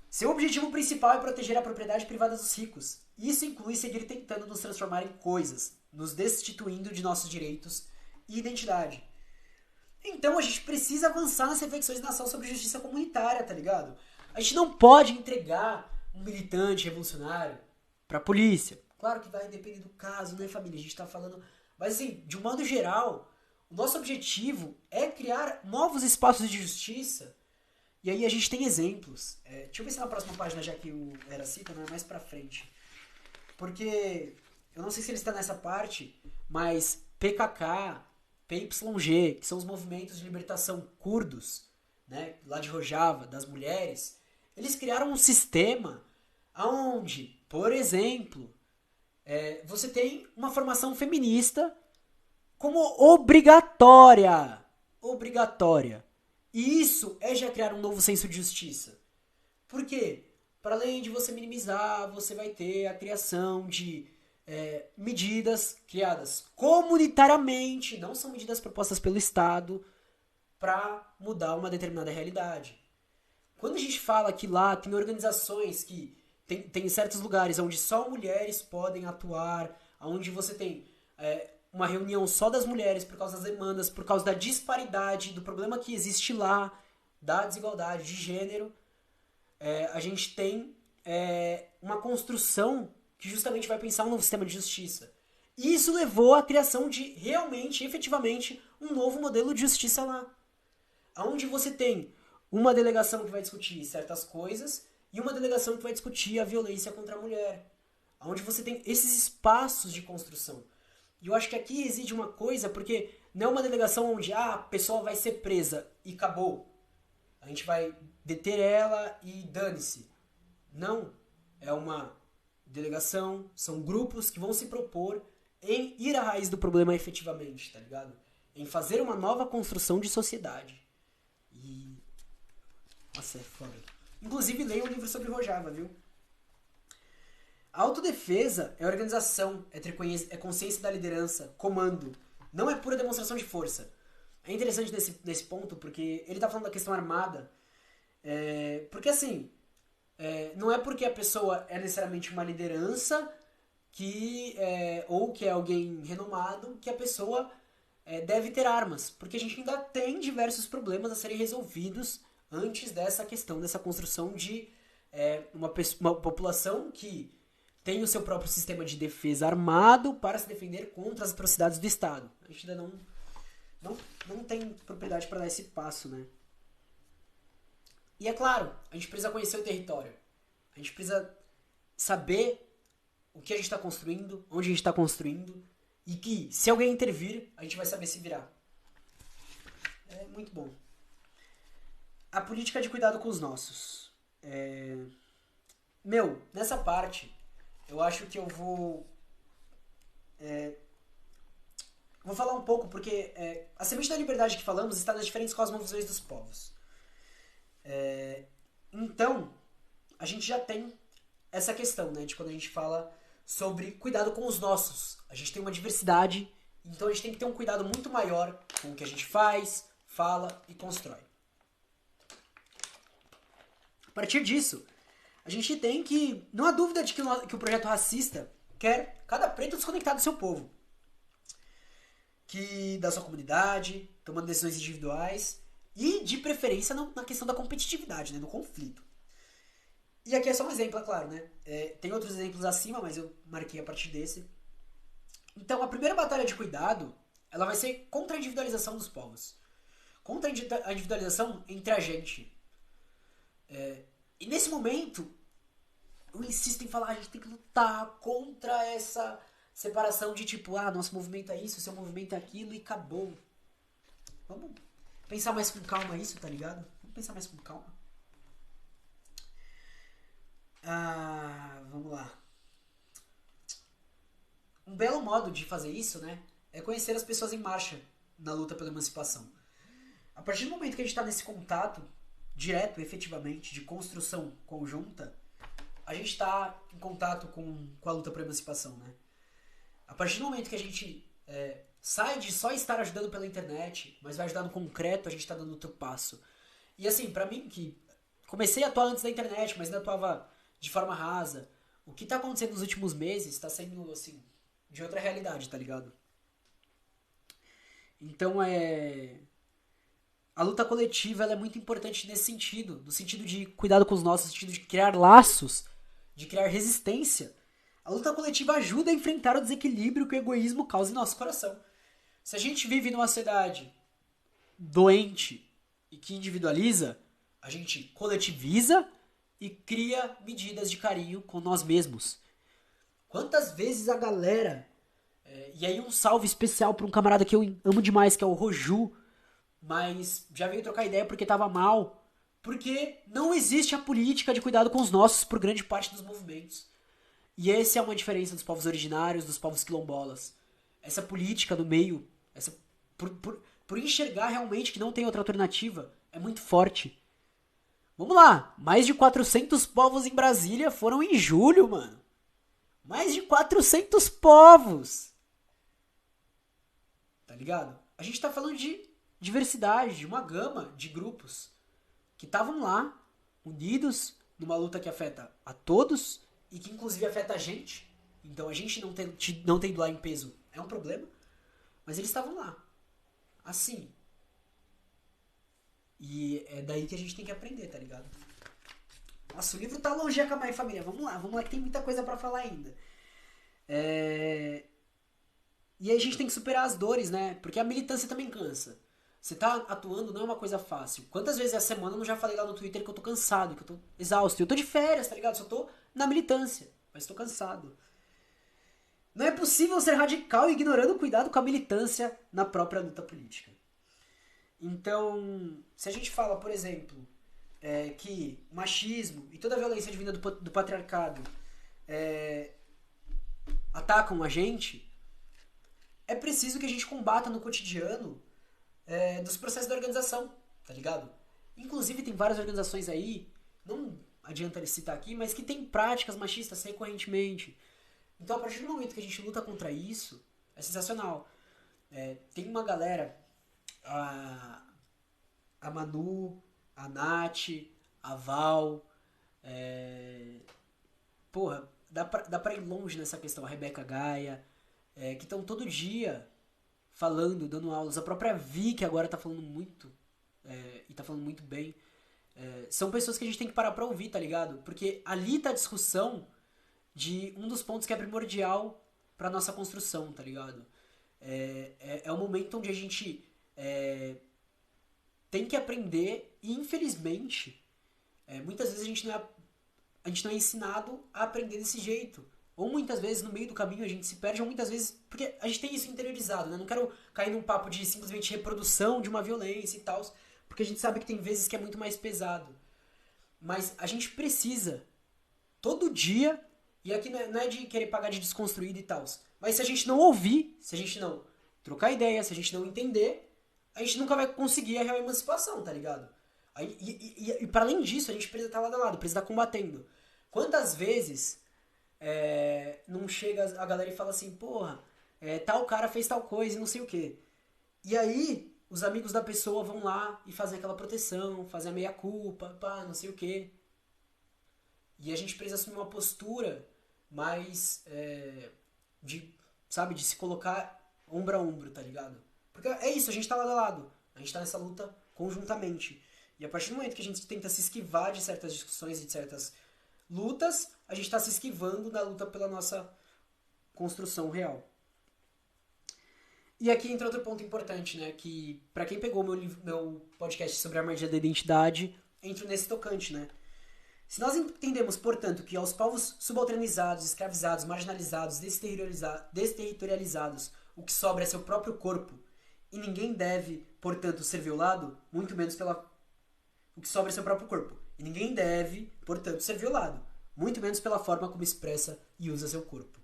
Seu objetivo principal é proteger a propriedade privada dos ricos. Isso inclui seguir tentando nos transformar em coisas, nos destituindo de nossos direitos e identidade. Então a gente precisa avançar nas reflexões da nação sobre justiça comunitária, tá ligado? A gente não pode entregar um militante revolucionário pra polícia. Claro que vai depender do caso, né, família? A gente tá falando... Mas assim, de um modo geral, o nosso objetivo é criar novos espaços de justiça. E aí a gente tem exemplos. Deixa eu ver se na próxima página, já que o Era cita, não é mais pra frente. Porque eu não sei se ele está nessa parte, mas PKK, PYG, que são os movimentos de libertação curdos, né, lá de Rojava, das mulheres, eles criaram um sistema onde, por exemplo, você tem uma formação feminista como obrigatória. Obrigatória. E isso é já criar um novo senso de justiça. Por quê? Para além de você minimizar, você vai ter a criação de medidas criadas comunitariamente, não são medidas propostas pelo Estado, para mudar uma determinada realidade. Quando a gente fala que lá tem organizações que tem certos lugares onde só mulheres podem atuar, onde você tem uma reunião só das mulheres por causa das demandas, por causa da disparidade, do problema que existe lá, da desigualdade de gênero, a gente tem uma construção que justamente vai pensar um novo sistema de justiça. E isso levou à criação de realmente, efetivamente, um novo modelo de justiça lá. Onde você tem uma delegação que vai discutir certas coisas e uma delegação que vai discutir a violência contra a mulher. Onde você tem esses espaços de construção. E eu acho que aqui reside uma coisa, porque não é uma delegação onde a pessoa vai ser presa e acabou. A gente vai deter ela e dane-se. Não. É uma delegação, são grupos que vão se propor em ir à raiz do problema efetivamente, tá ligado? Em fazer uma nova construção de sociedade. E... Nossa, é foda. Inclusive, leia um livro sobre Rojava, viu? A autodefesa é organização, é consciência da liderança, comando. Não é pura demonstração de força. É interessante nesse ponto, porque ele tá falando da questão armada. Porque assim, não é porque a pessoa é necessariamente uma liderança ou que é alguém renomado que a pessoa deve ter armas. Porque a gente ainda tem diversos problemas a serem resolvidos antes dessa questão, dessa construção de uma população que tem o seu próprio sistema de defesa armado para se defender contra as atrocidades do Estado. A gente ainda não tem propriedade para dar esse passo, né? E é claro, a gente precisa conhecer o território. A gente precisa saber o que a gente está construindo, onde a gente está construindo e que, se alguém intervir, a gente vai saber se virar. É muito bom. A política de cuidado com os nossos. Nessa parte, eu acho que eu vou falar um pouco, porque a semente da liberdade que falamos está nas diferentes cosmovisões dos povos. Então, a gente já tem essa questão, né, de quando a gente fala sobre cuidado com os nossos. A gente tem uma diversidade, então a gente tem que ter um cuidado muito maior com o que a gente faz, fala e constrói. A partir disso, a gente tem que... Não há dúvida de que o projeto racista quer cada preto desconectado do seu povo. Da sua comunidade, tomando decisões individuais e, de preferência, na questão da competitividade, né, no conflito. E aqui é só um exemplo, é claro, né? Tem outros exemplos acima, mas eu marquei a partir desse. Então, a primeira batalha de cuidado, ela vai ser contra a individualização dos povos. Contra a individualização entre a gente. E nesse momento, eu insisto em falar, a gente tem que lutar contra essa separação de tipo, nosso movimento é isso, seu movimento é aquilo e acabou. Vamos pensar mais com calma isso, tá ligado? Vamos pensar mais com calma. Vamos lá. Um belo modo de fazer isso, né, é conhecer as pessoas em marcha na luta pela emancipação. A partir do momento que a gente está nesse contato direto, efetivamente, de construção conjunta, a gente está em contato com a luta pela emancipação, né? A partir do momento que a gente sai de só estar ajudando pela internet, mas vai ajudar no concreto, a gente está dando outro passo. E assim, pra mim, que comecei a atuar antes da internet, mas ainda atuava de forma rasa, o que tá acontecendo nos últimos meses tá sendo, assim, de outra realidade, tá ligado? Então, a luta coletiva ela é muito importante nesse sentido, no sentido de cuidado com os nossos, no sentido de criar laços, de criar resistência. A luta coletiva ajuda a enfrentar o desequilíbrio que o egoísmo causa em nosso coração. Se a gente vive numa sociedade doente e que individualiza, a gente coletiviza e cria medidas de carinho com nós mesmos. Quantas vezes a galera... e aí um salve especial para um camarada que eu amo demais, que é o Roju, mas já veio trocar ideia porque tava mal. Porque não existe a política de cuidado com os nossos por grande parte dos movimentos. E essa é uma diferença dos povos originários, dos povos quilombolas. Essa política do meio, por enxergar realmente que não tem outra alternativa, é muito forte. Vamos lá, mais de 400 povos em Brasília foram em julho, mano. Mais de 400 povos. Tá ligado? A gente tá falando de diversidade, de uma gama de grupos que estavam lá, unidos, numa luta que afeta a todos e que inclusive afeta a gente. Então a gente não tem doar em peso é um problema, mas eles estavam lá. Assim. E é daí que a gente tem que aprender, tá ligado? Nossa, o livro tá longe, calma aí, família. Vamos lá que tem muita coisa pra falar ainda. E aí a gente tem que superar as dores, né? Porque a militância também cansa. Você tá atuando não é uma coisa fácil. Quantas vezes a semana eu já falei lá no Twitter que eu tô cansado, que eu tô exausto. Eu tô de férias, tá ligado? Só tô na militância, mas tô cansado. Não é possível ser radical ignorando o cuidado com a militância na própria luta política. Então, se a gente fala, por exemplo, que machismo e toda a violência advinda do patriarcado atacam a gente, é preciso que a gente combata no cotidiano dos processos da organização, tá ligado? Inclusive tem várias organizações aí, não adianta citar aqui, mas que tem práticas machistas recorrentemente. Então a partir do momento que a gente luta contra isso, é sensacional. Tem uma galera, a Manu, a Nath, a Val, porra, dá pra ir longe nessa questão, a Rebeca Gaia, que estão todo dia falando, dando aulas. A própria Vi, que agora tá falando muito, e tá falando muito bem. São pessoas que a gente tem que parar pra ouvir, tá ligado? Porque ali tá a discussão de um dos pontos que é primordial pra nossa construção, tá ligado? É o momento onde a gente tem que aprender, e infelizmente, muitas vezes a gente não é ensinado a aprender desse jeito. ou muitas vezes no meio do caminho a gente se perde, ou muitas vezes, porque a gente tem isso interiorizado, né? Não quero cair num papo de simplesmente reprodução de uma violência e tal, porque a gente sabe que tem vezes que é muito mais pesado. Mas a gente precisa, todo dia, e aqui não é de querer pagar de desconstruído e tal, mas se a gente não ouvir, se a gente não trocar ideia, se a gente não entender, a gente nunca vai conseguir a real emancipação, tá ligado? E para além disso, a gente precisa estar lado a lado, precisa estar combatendo. Quantas vezes não chega a galera e fala assim, porra, tal cara fez tal coisa e não sei o que. E aí, os amigos da pessoa vão lá e fazem aquela proteção, fazem a meia-culpa, pá, não sei o que. E a gente precisa assumir uma postura mais de, sabe, de se colocar ombro a ombro, tá ligado? Porque é isso, a gente tá lado a lado. A gente tá nessa luta conjuntamente. E a partir do momento que a gente tenta se esquivar de certas discussões e de certas lutas, a gente tá se esquivando da luta pela nossa construção real. E aqui entra outro ponto importante, né? Que pra quem pegou meu podcast sobre a armadilha da identidade, entro nesse tocante, né? Se nós entendemos, portanto, que aos povos subalternizados, escravizados, marginalizados, desterritorializados, o que sobra é seu próprio corpo, e ninguém deve, portanto, ser violado, muito menos pela... O que sobra é seu próprio corpo. E ninguém deve, portanto, ser violado, muito menos pela forma como expressa e usa seu corpo.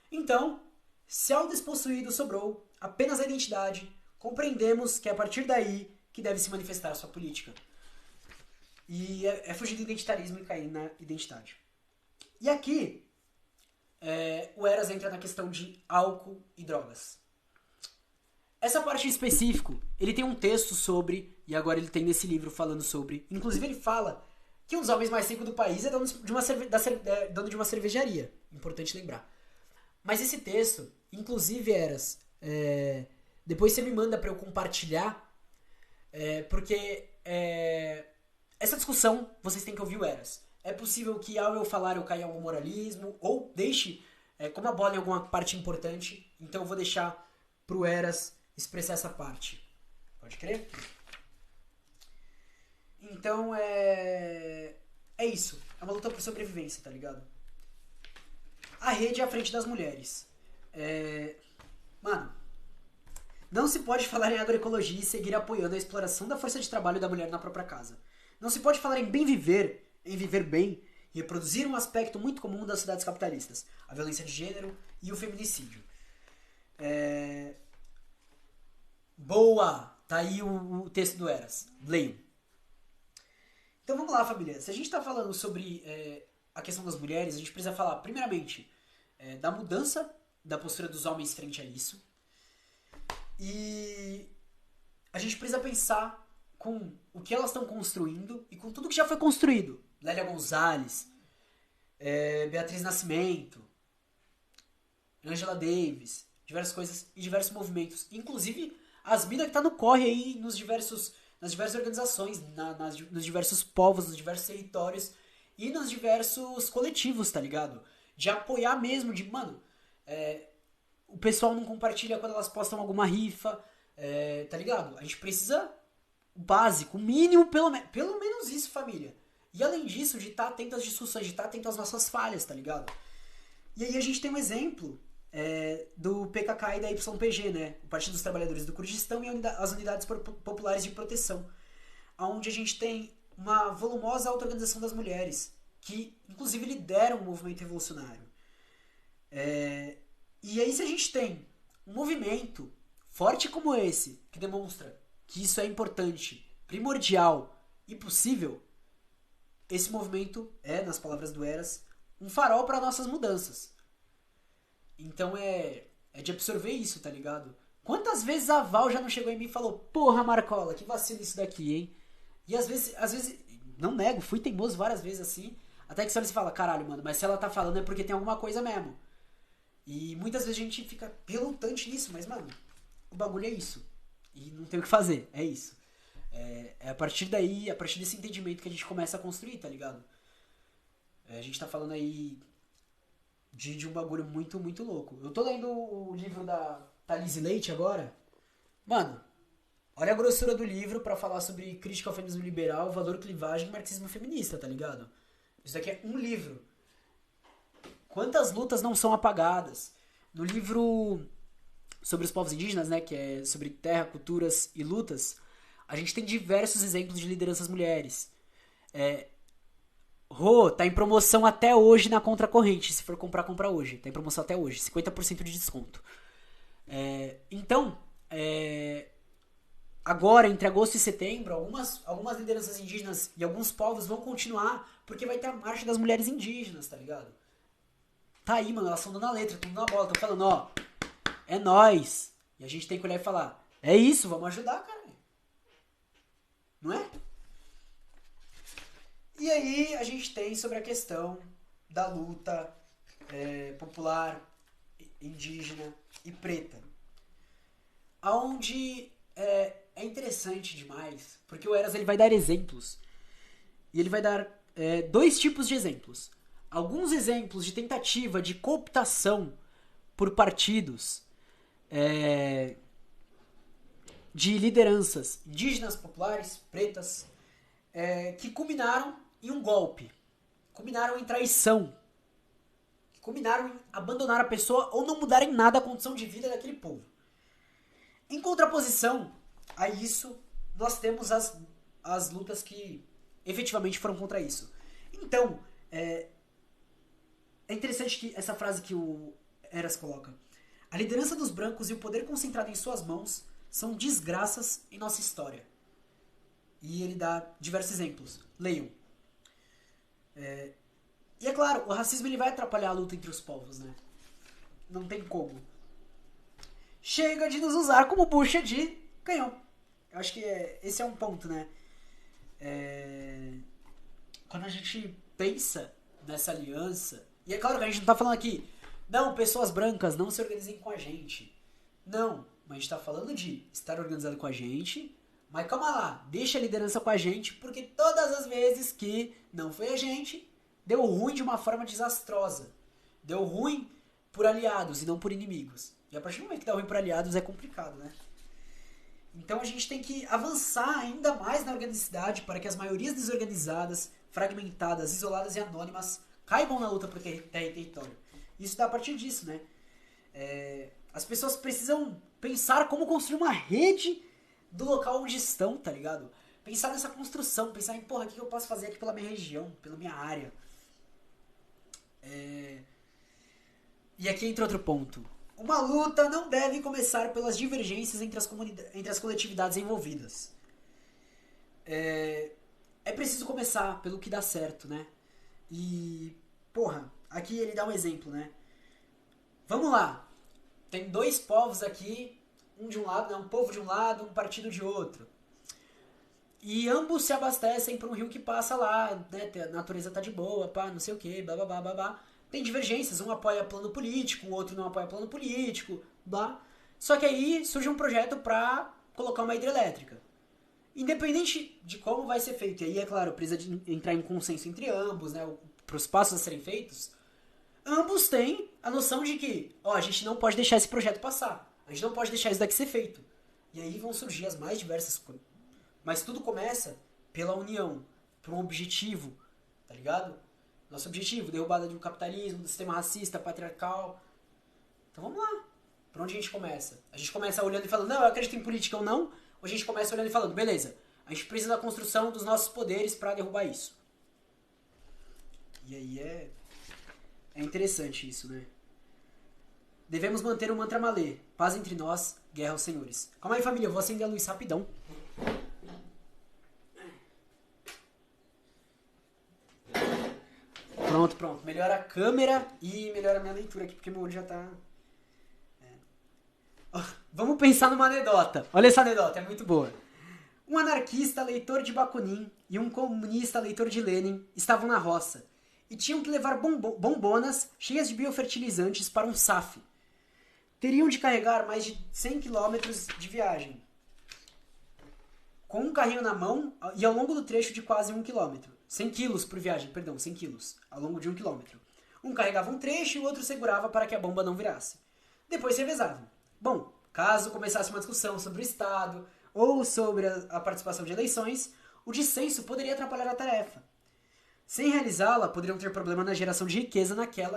Então, se ao despossuído sobrou apenas a identidade, compreendemos que é a partir daí que deve se manifestar a sua política. E é fugir do identitarismo e cair na identidade. E aqui, o Eras entra na questão de álcool e drogas. Essa parte em específico, ele tem um texto sobre, e agora ele tem nesse livro falando sobre, inclusive ele fala que um dos homens mais ricos do país é dono de uma cervejaria. Importante lembrar. Mas esse texto, inclusive, Eras, depois você me manda pra eu compartilhar, porque essa discussão vocês têm que ouvir o Eras. É possível que ao eu falar eu caia em algum moralismo, ou deixe como a bola em alguma parte importante, então eu vou deixar pro Eras expressar essa parte. Pode crer? Então é isso. É uma luta por sobrevivência, tá ligado? A rede é à frente das mulheres. Mano, não se pode falar em agroecologia e seguir apoiando a exploração da força de trabalho da mulher na própria casa. Não se pode falar em bem viver, em viver bem, e reproduzir um aspecto muito comum das sociedades capitalistas, a violência de gênero e o feminicídio. Boa! Tá aí o texto do Eras. Leiam. Então vamos lá, família. Se a gente tá falando sobre a questão das mulheres, a gente precisa falar, primeiramente, da mudança da postura dos homens frente a isso. E a gente precisa pensar com o que elas estão construindo e com tudo que já foi construído. Lélia Gonzalez, Beatriz Nascimento, Angela Davis, diversas coisas e diversos movimentos. Inclusive, as minas que tá no corre aí nas diversas organizações, nos diversos povos, nos diversos territórios e nos diversos coletivos, tá ligado? De apoiar mesmo, de, mano, o pessoal não compartilha quando elas postam alguma rifa, tá ligado? A gente precisa o básico, o mínimo, pelo menos isso, família. E além disso, de estar atento às discussões, de estar atento às nossas falhas, tá ligado? E aí a gente tem um exemplo do PKK e da YPG, né? O Partido dos Trabalhadores do Kurdistão e as Unidades Populares de Proteção, onde a gente tem uma volumosa auto-organização das mulheres, que inclusive lideram o movimento revolucionário. E aí se a gente tem um movimento forte como esse, que demonstra que isso é importante, primordial e possível, esse movimento nas palavras do Eras, um farol para nossas mudanças. Então é de absorver isso, tá ligado? Quantas vezes a Val já não chegou em mim e falou, porra, Marcola, que vacilo isso daqui, hein? E às vezes, não nego, fui teimoso várias vezes assim, até que você olha e fala, caralho, mano, mas se ela tá falando é porque tem alguma coisa mesmo. E muitas vezes a gente fica relutante nisso, mas, mano, o bagulho é isso. E não tem o que fazer, é isso. É a partir daí, a partir desse entendimento que a gente começa a construir, tá ligado? A gente tá falando aí de um bagulho muito, muito louco. Eu tô lendo o livro da Thalise Leite agora. Mano, olha a grossura do livro pra falar sobre crítica ao feminismo liberal, valor, clivagem e marxismo feminista, tá ligado? Isso aqui é um livro. Quantas lutas não são apagadas? No livro sobre os povos indígenas, né, que é sobre terra, culturas e lutas, a gente tem diversos exemplos de lideranças mulheres. Rô, tá em promoção até hoje na Contracorrente. Se for comprar, compra hoje. Tá em promoção até hoje. 50% de desconto. Então, agora, entre agosto e setembro, algumas lideranças indígenas e alguns povos vão continuar, porque vai ter a Marcha das Mulheres Indígenas, tá ligado? Tá aí, mano, elas estão dando a letra, estão dando a bola, estão falando, ó, é nóis. E a gente tem que olhar e falar, é isso, vamos ajudar, cara. Não é? E aí a gente tem sobre a questão da luta popular, indígena e preta. Aonde é interessante demais, porque o Eras ele vai dar exemplos. E ele vai dar dois tipos de exemplos. Alguns exemplos de tentativa de cooptação por partidos de lideranças indígenas, populares, pretas, que culminaram em um golpe, culminaram em traição, culminaram em abandonar a pessoa ou não mudarem nada a condição de vida daquele povo. Em contraposição a isso, nós temos as lutas que efetivamente foram contra isso. Então, é interessante que essa frase que o Eras coloca. A liderança dos brancos e o poder concentrado em suas mãos são desgraças em nossa história. E ele dá diversos exemplos. Leiam. E é claro, o racismo ele vai atrapalhar a luta entre os povos, né? Não tem como. Chega de nos usar como bucha de canhão. Eu acho que esse é um ponto, né? Quando a gente pensa nessa aliança... E é claro que a gente não tá falando aqui... Não, pessoas brancas, não se organizem com a gente. Não, mas a gente tá falando de estar organizado com a gente... Mas calma lá, deixa a liderança com a gente, porque todas as vezes que não foi a gente, deu ruim de uma forma desastrosa. Deu ruim por aliados e não por inimigos. E a partir do momento que dá ruim por aliados é complicado, né? Então a gente tem que avançar ainda mais na organicidade para que as maiorias desorganizadas, fragmentadas, isoladas e anônimas caibam na luta por terra e território. Isso dá a partir disso, né? As pessoas precisam pensar como construir uma rede do local onde estão, tá ligado? Pensar nessa construção, pensar em, porra, o que eu posso fazer aqui pela minha região, pela minha área. E aqui entra outro ponto. Uma luta não deve começar pelas divergências entre as coletividades envolvidas. É preciso começar pelo que dá certo, né? E, porra, aqui ele dá um exemplo, né? Vamos lá. Tem dois povos aqui, um de um lado, né? Um povo de um lado, um partido de outro. E ambos se abastecem por um rio que passa lá, né? A natureza tá de boa, pá, não sei o que, blá blá blá blá blá. Tem divergências, um apoia plano político, o outro não apoia plano político, blá. Só que aí surge um projeto pra colocar uma hidrelétrica. Independente de como vai ser feito, e aí, é claro, precisa de entrar em consenso entre ambos, né? Para os passos a serem feitos, ambos têm a noção de que, ó, a gente não pode deixar esse projeto passar. A gente não pode deixar isso daqui ser feito. E aí vão surgir as mais diversas coisas. Mas tudo começa pela união, por um objetivo, tá ligado? Nosso objetivo, derrubada do capitalismo, do sistema racista, patriarcal. Então vamos lá. Por onde a gente começa? A gente começa olhando e falando, não, eu acredito em política ou não. Ou a gente começa olhando e falando, beleza, a gente precisa da construção dos nossos poderes pra derrubar isso. E aí é interessante isso, né? Devemos manter o mantra malê. Paz entre nós, guerra aos senhores. Calma aí, família, eu vou acender a luz rapidão. Pronto. Melhora a câmera e melhora a minha leitura aqui, porque meu olho já tá... Vamos pensar numa anedota. Olha essa anedota, é muito boa. Um anarquista leitor de Bakunin e um comunista leitor de Lenin estavam na roça e tinham que levar bombonas cheias de biofertilizantes para um SAF. Teriam de carregar mais de 100 quilômetros de viagem, com um carrinho na mão e ao longo do trecho de quase 1 quilômetro. 100 quilos por viagem, 100 quilos, ao longo de 1 quilômetro. Um carregava um trecho e o outro segurava para que a bomba não virasse. Depois se revezavam. Bom, caso começasse uma discussão sobre o Estado ou sobre a participação de eleições, o dissenso poderia atrapalhar a tarefa. Sem realizá-la, poderiam ter problema na geração de riqueza naquele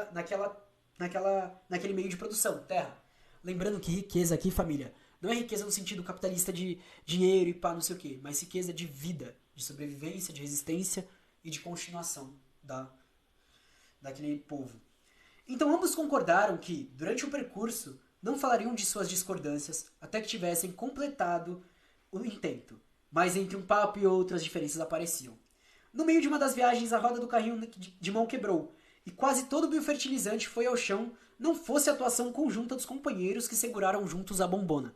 meio de produção, terra. Lembrando que riqueza aqui, família, não é riqueza no sentido capitalista de dinheiro e pá, não sei o quê, mas riqueza de vida, de sobrevivência, de resistência e de continuação daquele povo. Então ambos concordaram que, durante o percurso, não falariam de suas discordâncias até que tivessem completado o intento, mas entre um papo e outro as diferenças apareciam. No meio de uma das viagens, a roda do carrinho de mão quebrou, e quase todo o biofertilizante foi ao chão, não fosse a atuação conjunta dos companheiros que seguraram juntos a bombona.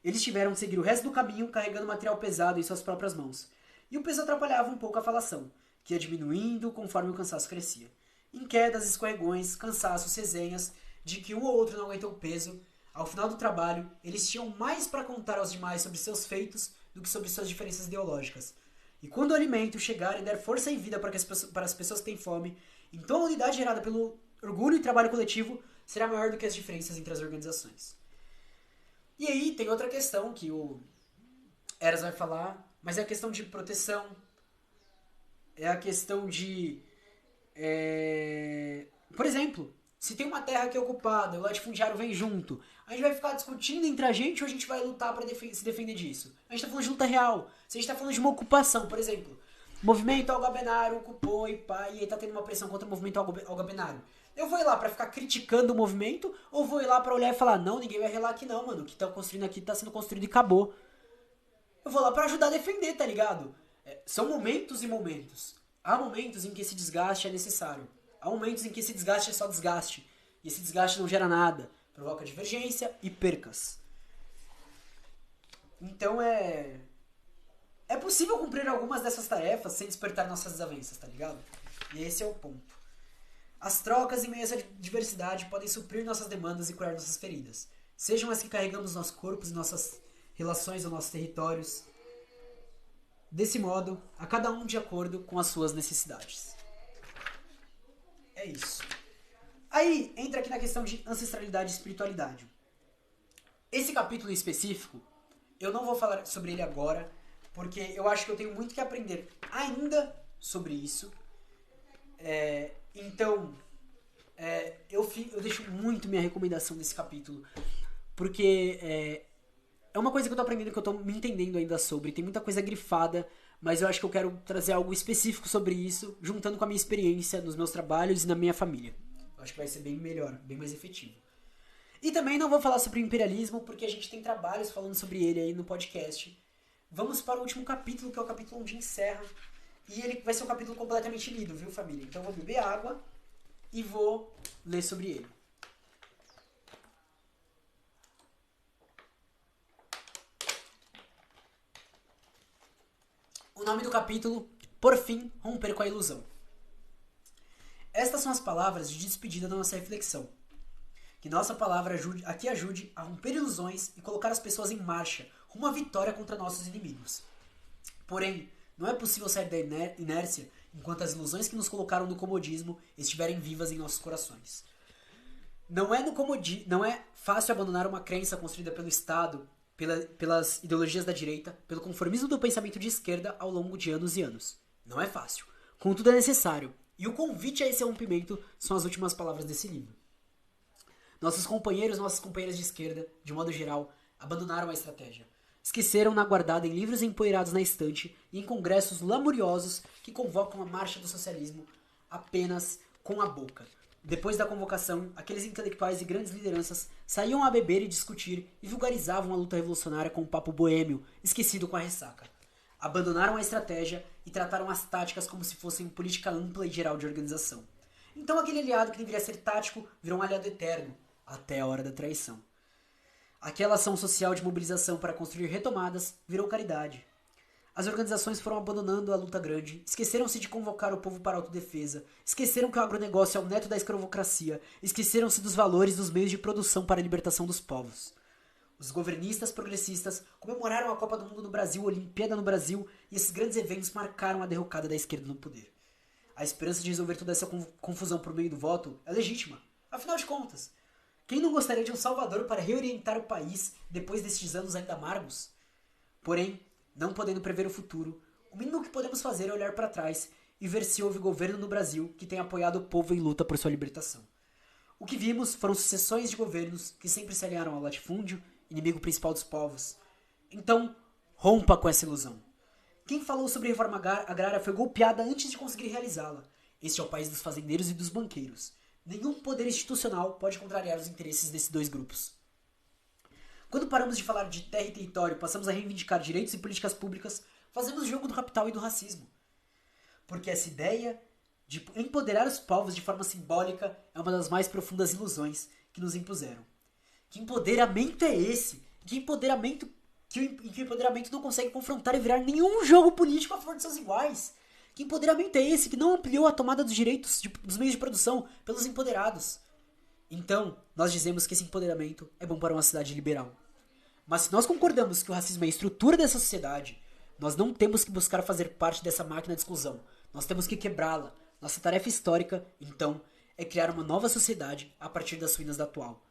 Eles tiveram de seguir o resto do caminho carregando material pesado em suas próprias mãos, e o peso atrapalhava um pouco a falação, que ia diminuindo conforme o cansaço crescia. Em quedas, escorregões, cansaços, resenhas, de que um ou outro não aguentou o peso, ao final do trabalho, eles tinham mais para contar aos demais sobre seus feitos do que sobre suas diferenças ideológicas. E quando o alimento chegar e der força e vida para as pessoas que têm fome, então a unidade gerada pelo orgulho e trabalho coletivo será maior do que as diferenças entre as organizações. E aí tem outra questão que o Eras vai falar, mas é a questão de proteção, é a questão de... Por exemplo, se tem uma terra que é ocupada, o latifundiário vem junto, a gente vai ficar discutindo entre a gente ou a gente vai lutar para se defender disso? A gente tá falando de luta real. Se a gente tá falando de uma ocupação, por exemplo, o movimento algabenário ocupou e pá, e aí tá tendo uma pressão contra o movimento algabenário. Eu vou ir lá pra ficar criticando o movimento ou vou ir lá pra olhar e falar, não, ninguém vai relar aqui não, mano, o que tá construindo aqui tá sendo construído e acabou. Eu vou lá pra ajudar a defender, tá ligado? São momentos e momentos. Há momentos em que esse desgaste é necessário. Há momentos em que esse desgaste é só desgaste. E esse desgaste não gera nada. Provoca divergência e percas. Então é possível cumprir algumas dessas tarefas sem despertar nossas desavenças, tá ligado? E esse é o ponto. As trocas em meio a essa diversidade podem suprir nossas demandas e curar nossas feridas. Sejam as que carregamos nos nossos corpos e nossas relações ou nossos territórios. Desse modo, a cada um de acordo com as suas necessidades. É isso. Aí entra aqui na questão de ancestralidade e espiritualidade. Esse capítulo em específico, eu não vou falar sobre ele agora, porque eu acho que eu tenho muito que aprender ainda sobre isso. Então, eu deixo muito minha recomendação desse capítulo, porque é uma coisa que eu tô aprendendo, que eu tô me entendendo ainda sobre. Tem muita coisa grifada, mas eu acho que eu quero trazer algo específico sobre isso, juntando com a minha experiência nos meus trabalhos e na minha família. Eu acho que vai ser bem melhor, bem mais efetivo. E também não vou falar sobre imperialismo, porque a gente tem trabalhos falando sobre ele aí no podcast. Vamos para o último capítulo, que é o capítulo onde encerra. E ele vai ser um capítulo completamente lido, viu, família? Então eu vou beber água e vou ler sobre ele. O nome do capítulo, Por fim, romper com a ilusão. Estas são as palavras de despedida da nossa reflexão. Que nossa palavra ajude a romper ilusões e colocar as pessoas em marcha, rumo à vitória contra nossos inimigos. Porém, não é possível sair da inércia enquanto as ilusões que nos colocaram no comodismo estiverem vivas em nossos corações. Não é fácil abandonar uma crença construída pelo Estado, pelas ideologias da direita, pelo conformismo do pensamento de esquerda ao longo de anos e anos. Não é fácil. Contudo, é necessário. E o convite a esse rompimento são as últimas palavras desse livro. Nossos companheiros e nossas companheiras de esquerda, de modo geral, abandonaram a estratégia. Esqueceram-na guardada em livros empoeirados na estante e em congressos lamuriosos que convocam a marcha do socialismo apenas com a boca. Depois da convocação, aqueles intelectuais e grandes lideranças saíam a beber e discutir e vulgarizavam a luta revolucionária com um papo boêmio, esquecido com a ressaca. Abandonaram a estratégia e trataram as táticas como se fossem política ampla e geral de organização. Então aquele aliado que deveria ser tático virou um aliado eterno, até a hora da traição. Aquela ação social de mobilização para construir retomadas virou caridade. As organizações foram abandonando a luta grande, esqueceram-se de convocar o povo para a autodefesa, esqueceram que o agronegócio é o neto da escravocracia, esqueceram-se dos valores dos meios de produção para a libertação dos povos. Os governistas progressistas comemoraram a Copa do Mundo no Brasil, a Olimpíada no Brasil, e esses grandes eventos marcaram a derrocada da esquerda no poder. A esperança de resolver toda essa confusão por meio do voto é legítima. Afinal de contas, quem não gostaria de um salvador para reorientar o país depois destes anos ainda amargos? Porém, não podendo prever o futuro, o mínimo que podemos fazer é olhar para trás e ver se houve governo no Brasil que tenha apoiado o povo em luta por sua libertação. O que vimos foram sucessões de governos que sempre se alinharam ao latifúndio, inimigo principal dos povos. Então, rompa com essa ilusão. Quem falou sobre reforma agrária foi golpeada antes de conseguir realizá-la. Este é o país dos fazendeiros e dos banqueiros. Nenhum poder institucional pode contrariar os interesses desses dois grupos. Quando paramos de falar de terra e território, passamos a reivindicar direitos e políticas públicas, fazemos jogo do capital e do racismo. Porque essa ideia de empoderar os povos de forma simbólica é uma das mais profundas ilusões que nos impuseram. Que empoderamento é esse? Que empoderamento não consegue confrontar e virar nenhum jogo político a favor de seus iguais? Que empoderamento é esse que não ampliou a tomada dos direitos dos meios de produção pelos empoderados? Então, nós dizemos que esse empoderamento é bom para uma sociedade liberal. Mas se nós concordamos que o racismo é a estrutura dessa sociedade, nós não temos que buscar fazer parte dessa máquina de exclusão. Nós temos que quebrá-la. Nossa tarefa histórica, então, é criar uma nova sociedade a partir das ruínas da atual.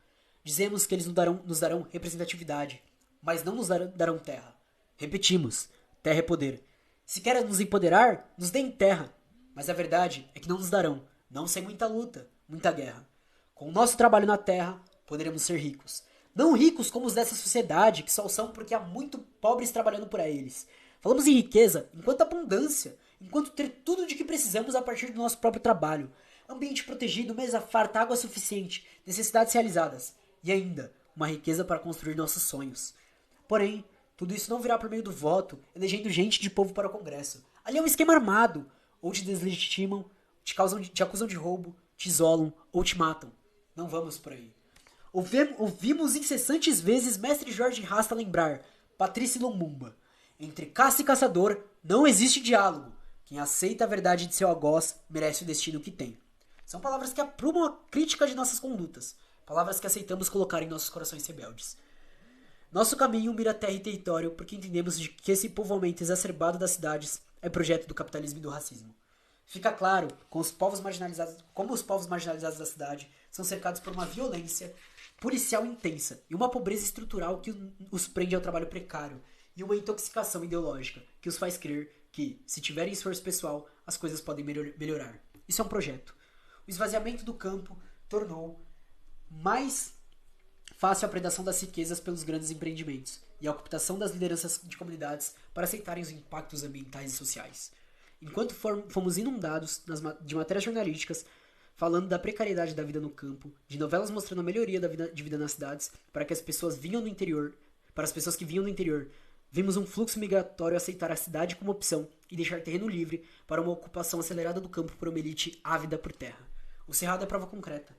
Dizemos que eles nos darão representatividade, mas não nos darão terra. Repetimos, terra é poder. Se querem nos empoderar, nos deem terra. Mas a verdade é que não nos darão, não sem muita luta, muita guerra. Com o nosso trabalho na terra, poderemos ser ricos. Não ricos como os dessa sociedade, que só são porque há muito pobres trabalhando por eles. Falamos em riqueza enquanto abundância, enquanto ter tudo de que precisamos a partir do nosso próprio trabalho. Ambiente protegido, mesa farta, água suficiente, necessidades realizadas. E ainda, uma riqueza para construir nossos sonhos. Porém, tudo isso não virá por meio do voto, elegendo gente de povo para o Congresso. Ali é um esquema armado. Ou te deslegitimam, te acusam de roubo, te isolam ou te matam. Não vamos por aí. Ouvimos incessantes vezes mestre Jorge Rasta lembrar, Patrícia Lumumba. Entre caça e caçador não existe diálogo. Quem aceita a verdade de seu algoz merece o destino que tem. São palavras que aprumam a crítica de nossas condutas. Palavras que aceitamos colocar em nossos corações rebeldes. Nosso caminho mira terra e território porque entendemos que esse povoamento exacerbado das cidades é projeto do capitalismo e do racismo. Fica claro como os povos marginalizados da cidade são cercados por uma violência policial intensa e uma pobreza estrutural que os prende ao trabalho precário e uma intoxicação ideológica que os faz crer que, se tiverem esforço pessoal, as coisas podem melhorar. Isso é um projeto. O esvaziamento do campo tornou mais fácil a predação das riquezas pelos grandes empreendimentos e a ocultação das lideranças de comunidades para aceitarem os impactos ambientais e sociais. Enquanto fomos inundados de matérias jornalísticas falando da precariedade da vida no campo, de novelas mostrando a melhoria de vida nas cidades, para as pessoas que vinham do interior, vimos um fluxo migratório aceitar a cidade como opção e deixar terreno livre para uma ocupação acelerada do campo por uma elite ávida por terra. O Cerrado é prova concreta.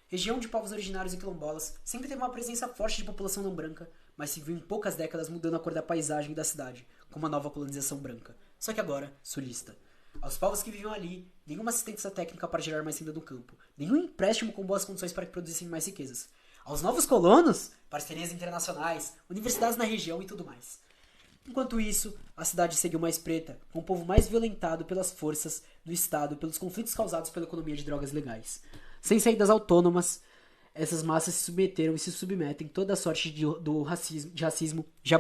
Região de povos originários e quilombolas sempre teve uma presença forte de população não branca, mas se viu em poucas décadas mudando a cor da paisagem da cidade, com uma nova colonização branca. Só que agora, sulista. Aos povos que viviam ali, nenhuma assistência técnica para gerar mais renda do campo, nenhum empréstimo com boas condições para que produzissem mais riquezas. Aos novos colonos, parcerias internacionais, universidades na região e tudo mais. Enquanto isso, a cidade seguiu mais preta, com o povo mais violentado pelas forças do Estado, pelos conflitos causados pela economia de drogas legais. Sem saídas autônomas, essas massas se submeteram e se submetem toda a sorte de racismo já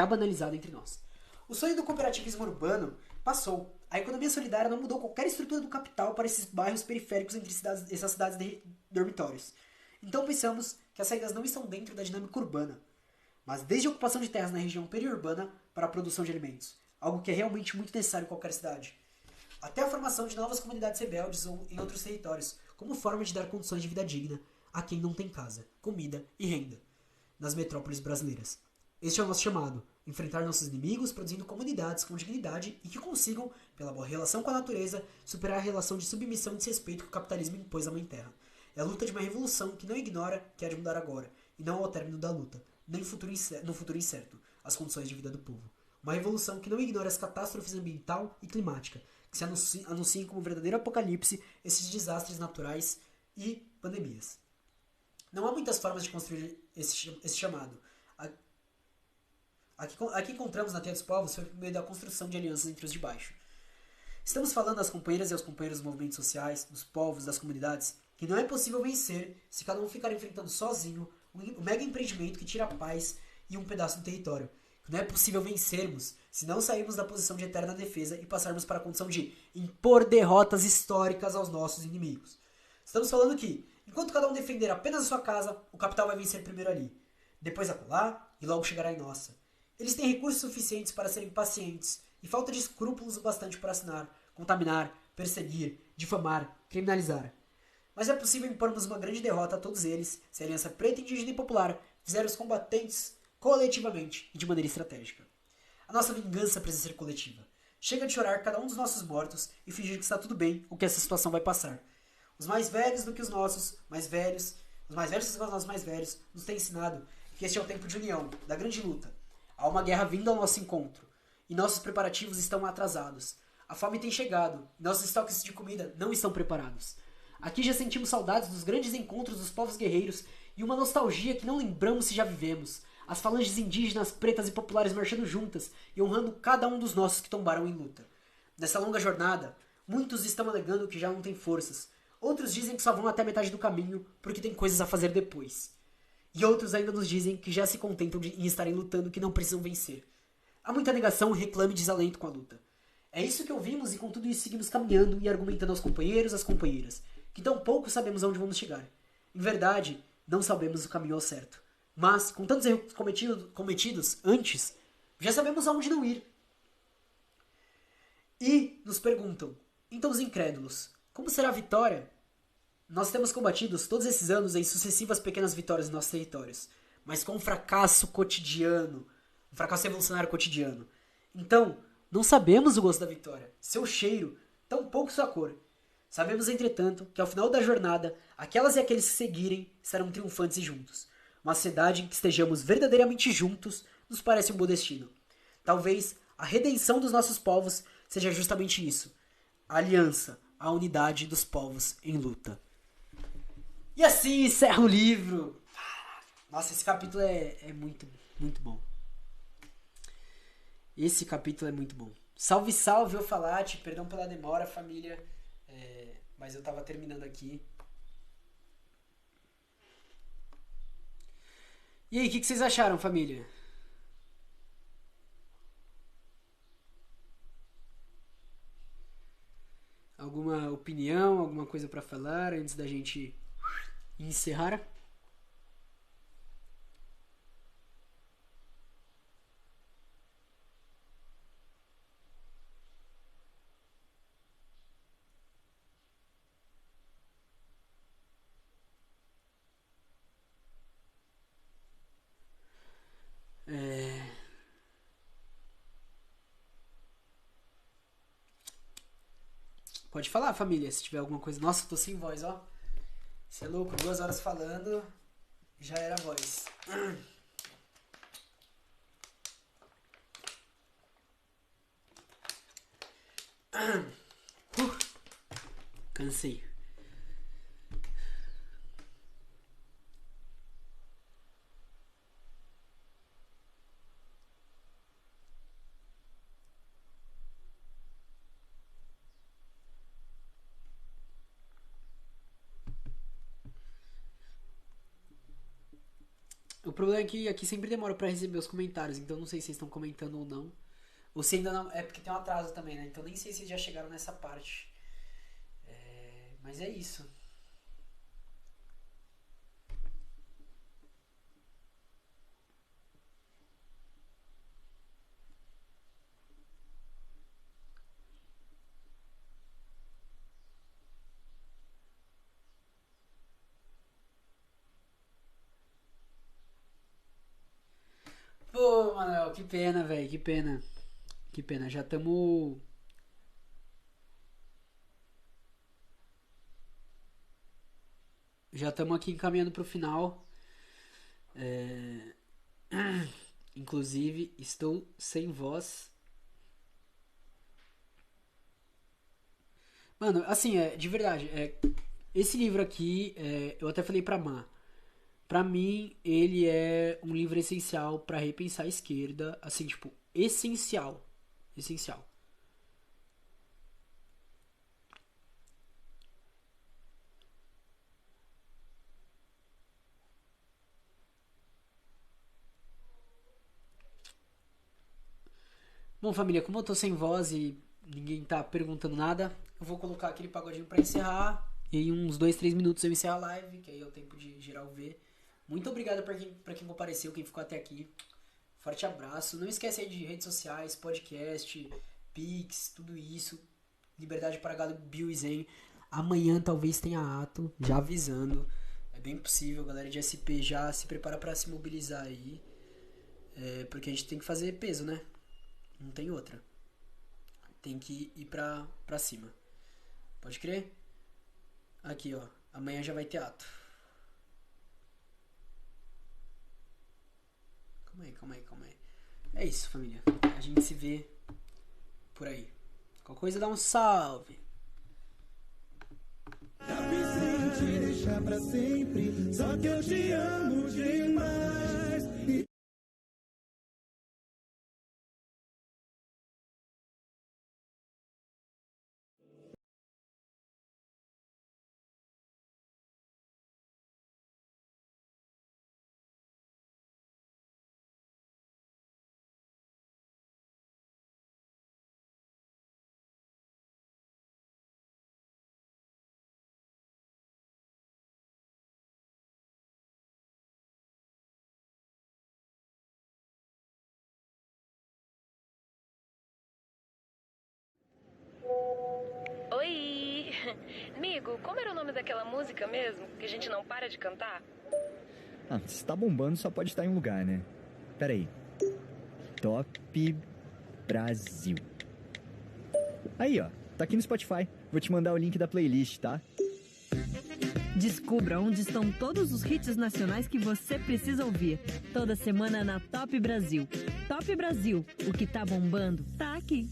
banalizado entre nós. O sonho do cooperativismo urbano passou. A economia solidária não mudou qualquer estrutura do capital para esses bairros periféricos entre essas cidades de dormitórios. Então pensamos que as saídas não estão dentro da dinâmica urbana, mas desde a ocupação de terras na região periurbana para a produção de alimentos, algo que é realmente muito necessário em qualquer cidade, até a formação de novas comunidades rebeldes ou em outros territórios, como forma de dar condições de vida digna a quem não tem casa, comida e renda nas metrópoles brasileiras. Este é o nosso chamado: enfrentar nossos inimigos produzindo comunidades com dignidade e que consigam, pela boa relação com a natureza, superar a relação de submissão e desrespeito que o capitalismo impôs à mãe terra. É a luta de uma revolução que não ignora que há de mudar agora, e não ao término da luta, nem no futuro incerto, as condições de vida do povo. Uma revolução que não ignora as catástrofes ambiental e climática, que se anunciem como verdadeiro apocalipse esses desastres naturais e pandemias. Não há muitas formas de construir esse chamado. Aqui encontramos na Terra dos Povos foi por meio da construção de alianças entre os de baixo. Estamos falando às companheiras e aos companheiros dos movimentos sociais, dos povos, das comunidades, que não é possível vencer se cada um ficar enfrentando sozinho um mega empreendimento que tira a paz e um pedaço do território, Não é possível vencermos se não sairmos da posição de eterna defesa e passarmos para a condição de impor derrotas históricas aos nossos inimigos. Estamos falando que, enquanto cada um defender apenas a sua casa, o capital vai vencer primeiro ali, depois acolá e logo chegará em nossa. Eles têm recursos suficientes para serem pacientes e falta de escrúpulos o bastante para assinar, contaminar, perseguir, difamar, criminalizar. Mas é possível impormos uma grande derrota a todos eles se a Aliança Preta, Indígena e Popular fizer os combatentes coletivamente e de maneira estratégica. A nossa vingança precisa ser coletiva. Chega de chorar cada um dos nossos mortos e fingir que está tudo bem ou que essa situação vai passar. Os mais velhos do que os nossos, mais velhos, os mais velhos do que os nossos mais velhos, nos têm ensinado que este é o tempo de união, da grande luta. Há uma guerra vindo ao nosso encontro e nossos preparativos estão atrasados. A fome tem chegado e nossos estoques de comida não estão preparados. Aqui já sentimos saudades dos grandes encontros dos povos guerreiros e uma nostalgia que não lembramos se já vivemos. As falanges indígenas, pretas e populares marchando juntas e honrando cada um dos nossos que tombaram em luta. Nessa longa jornada, muitos estão alegando que já não têm forças. Outros dizem que só vão até metade do caminho porque tem coisas a fazer depois. E outros ainda nos dizem que já se contentam em estarem lutando que não precisam vencer. Há muita negação, reclame e desalento com a luta. É isso que ouvimos e com tudo isso seguimos caminhando e argumentando aos companheiros e às companheiras, que tão pouco sabemos aonde vamos chegar. Em verdade, não sabemos o caminho ao certo. Mas, com tantos erros cometidos antes, já sabemos aonde não ir. E nos perguntam, então os incrédulos, como será a vitória? Nós temos combatido todos esses anos em sucessivas pequenas vitórias em nossos territórios, mas com um fracasso cotidiano, um fracasso revolucionário cotidiano. Então, não sabemos o gosto da vitória, seu cheiro, tampouco sua cor. Sabemos, entretanto, que ao final da jornada, aquelas e aqueles que seguirem estarão triunfantes e juntos. Uma sociedade em que estejamos verdadeiramente juntos nos parece um bom destino. Talvez a redenção dos nossos povos seja justamente isso. A aliança, a unidade dos povos em luta. E assim encerra o livro. Nossa, esse capítulo é muito, muito bom. Esse capítulo é muito bom. Salve, salve, eu Falate. Perdão pela demora, família. Mas eu tava terminando aqui. E aí, o que vocês acharam, família? Alguma opinião, alguma coisa pra falar antes da gente encerrar? Pode falar, família, se tiver alguma coisa. Nossa, tô sem voz, ó. Você é louco, 2 horas falando, já era a voz. Cansei. O problema é que aqui sempre demora pra receber os comentários, então não sei se vocês estão comentando ou não. Ou se ainda não. É porque tem um atraso também, né? Então nem sei se já chegaram nessa parte. Mas é isso. Pô, Manuel, que pena, velho, que pena. Que pena, já estamos aqui encaminhando pro final. É, Inclusive, estou sem voz. Mano, assim, de verdade, esse livro aqui, eu até falei pra Má. Pra mim, ele é um livro essencial pra repensar a esquerda. Assim, tipo, essencial. Essencial. Bom, família, como eu tô sem voz e ninguém tá perguntando nada, eu vou colocar aquele pagodinho pra encerrar. E em uns 2, 3 minutos eu encerro a live, que aí é o tempo de geral ver. Muito obrigado pra quem compareceu, quem ficou até aqui. Forte abraço. Não esquece aí de redes sociais, podcast, Pix, tudo isso. Liberdade para Galo, Bill e Zen. Amanhã talvez tenha ato, já avisando. É bem possível, galera de SP já se prepara pra se mobilizar aí. Porque a gente tem que fazer peso, né? Não tem outra. Tem que ir pra cima. Pode crer? Aqui, ó. Amanhã já vai ter ato. Calma aí. É isso, família. A gente se vê por aí. Qualquer coisa dá um salve. Já pensei em te deixar pra sempre, só que eu te amo demais. Oi! Amigo, como era o nome daquela música mesmo? Que a gente não para de cantar? Ah, se tá bombando, só pode estar em um lugar, né? Pera aí. Top Brasil. Aí, ó. Tá aqui no Spotify. Vou te mandar o link da playlist, tá? Descubra onde estão todos os hits nacionais que você precisa ouvir. Toda semana na Top Brasil. Top Brasil. O que tá bombando tá aqui.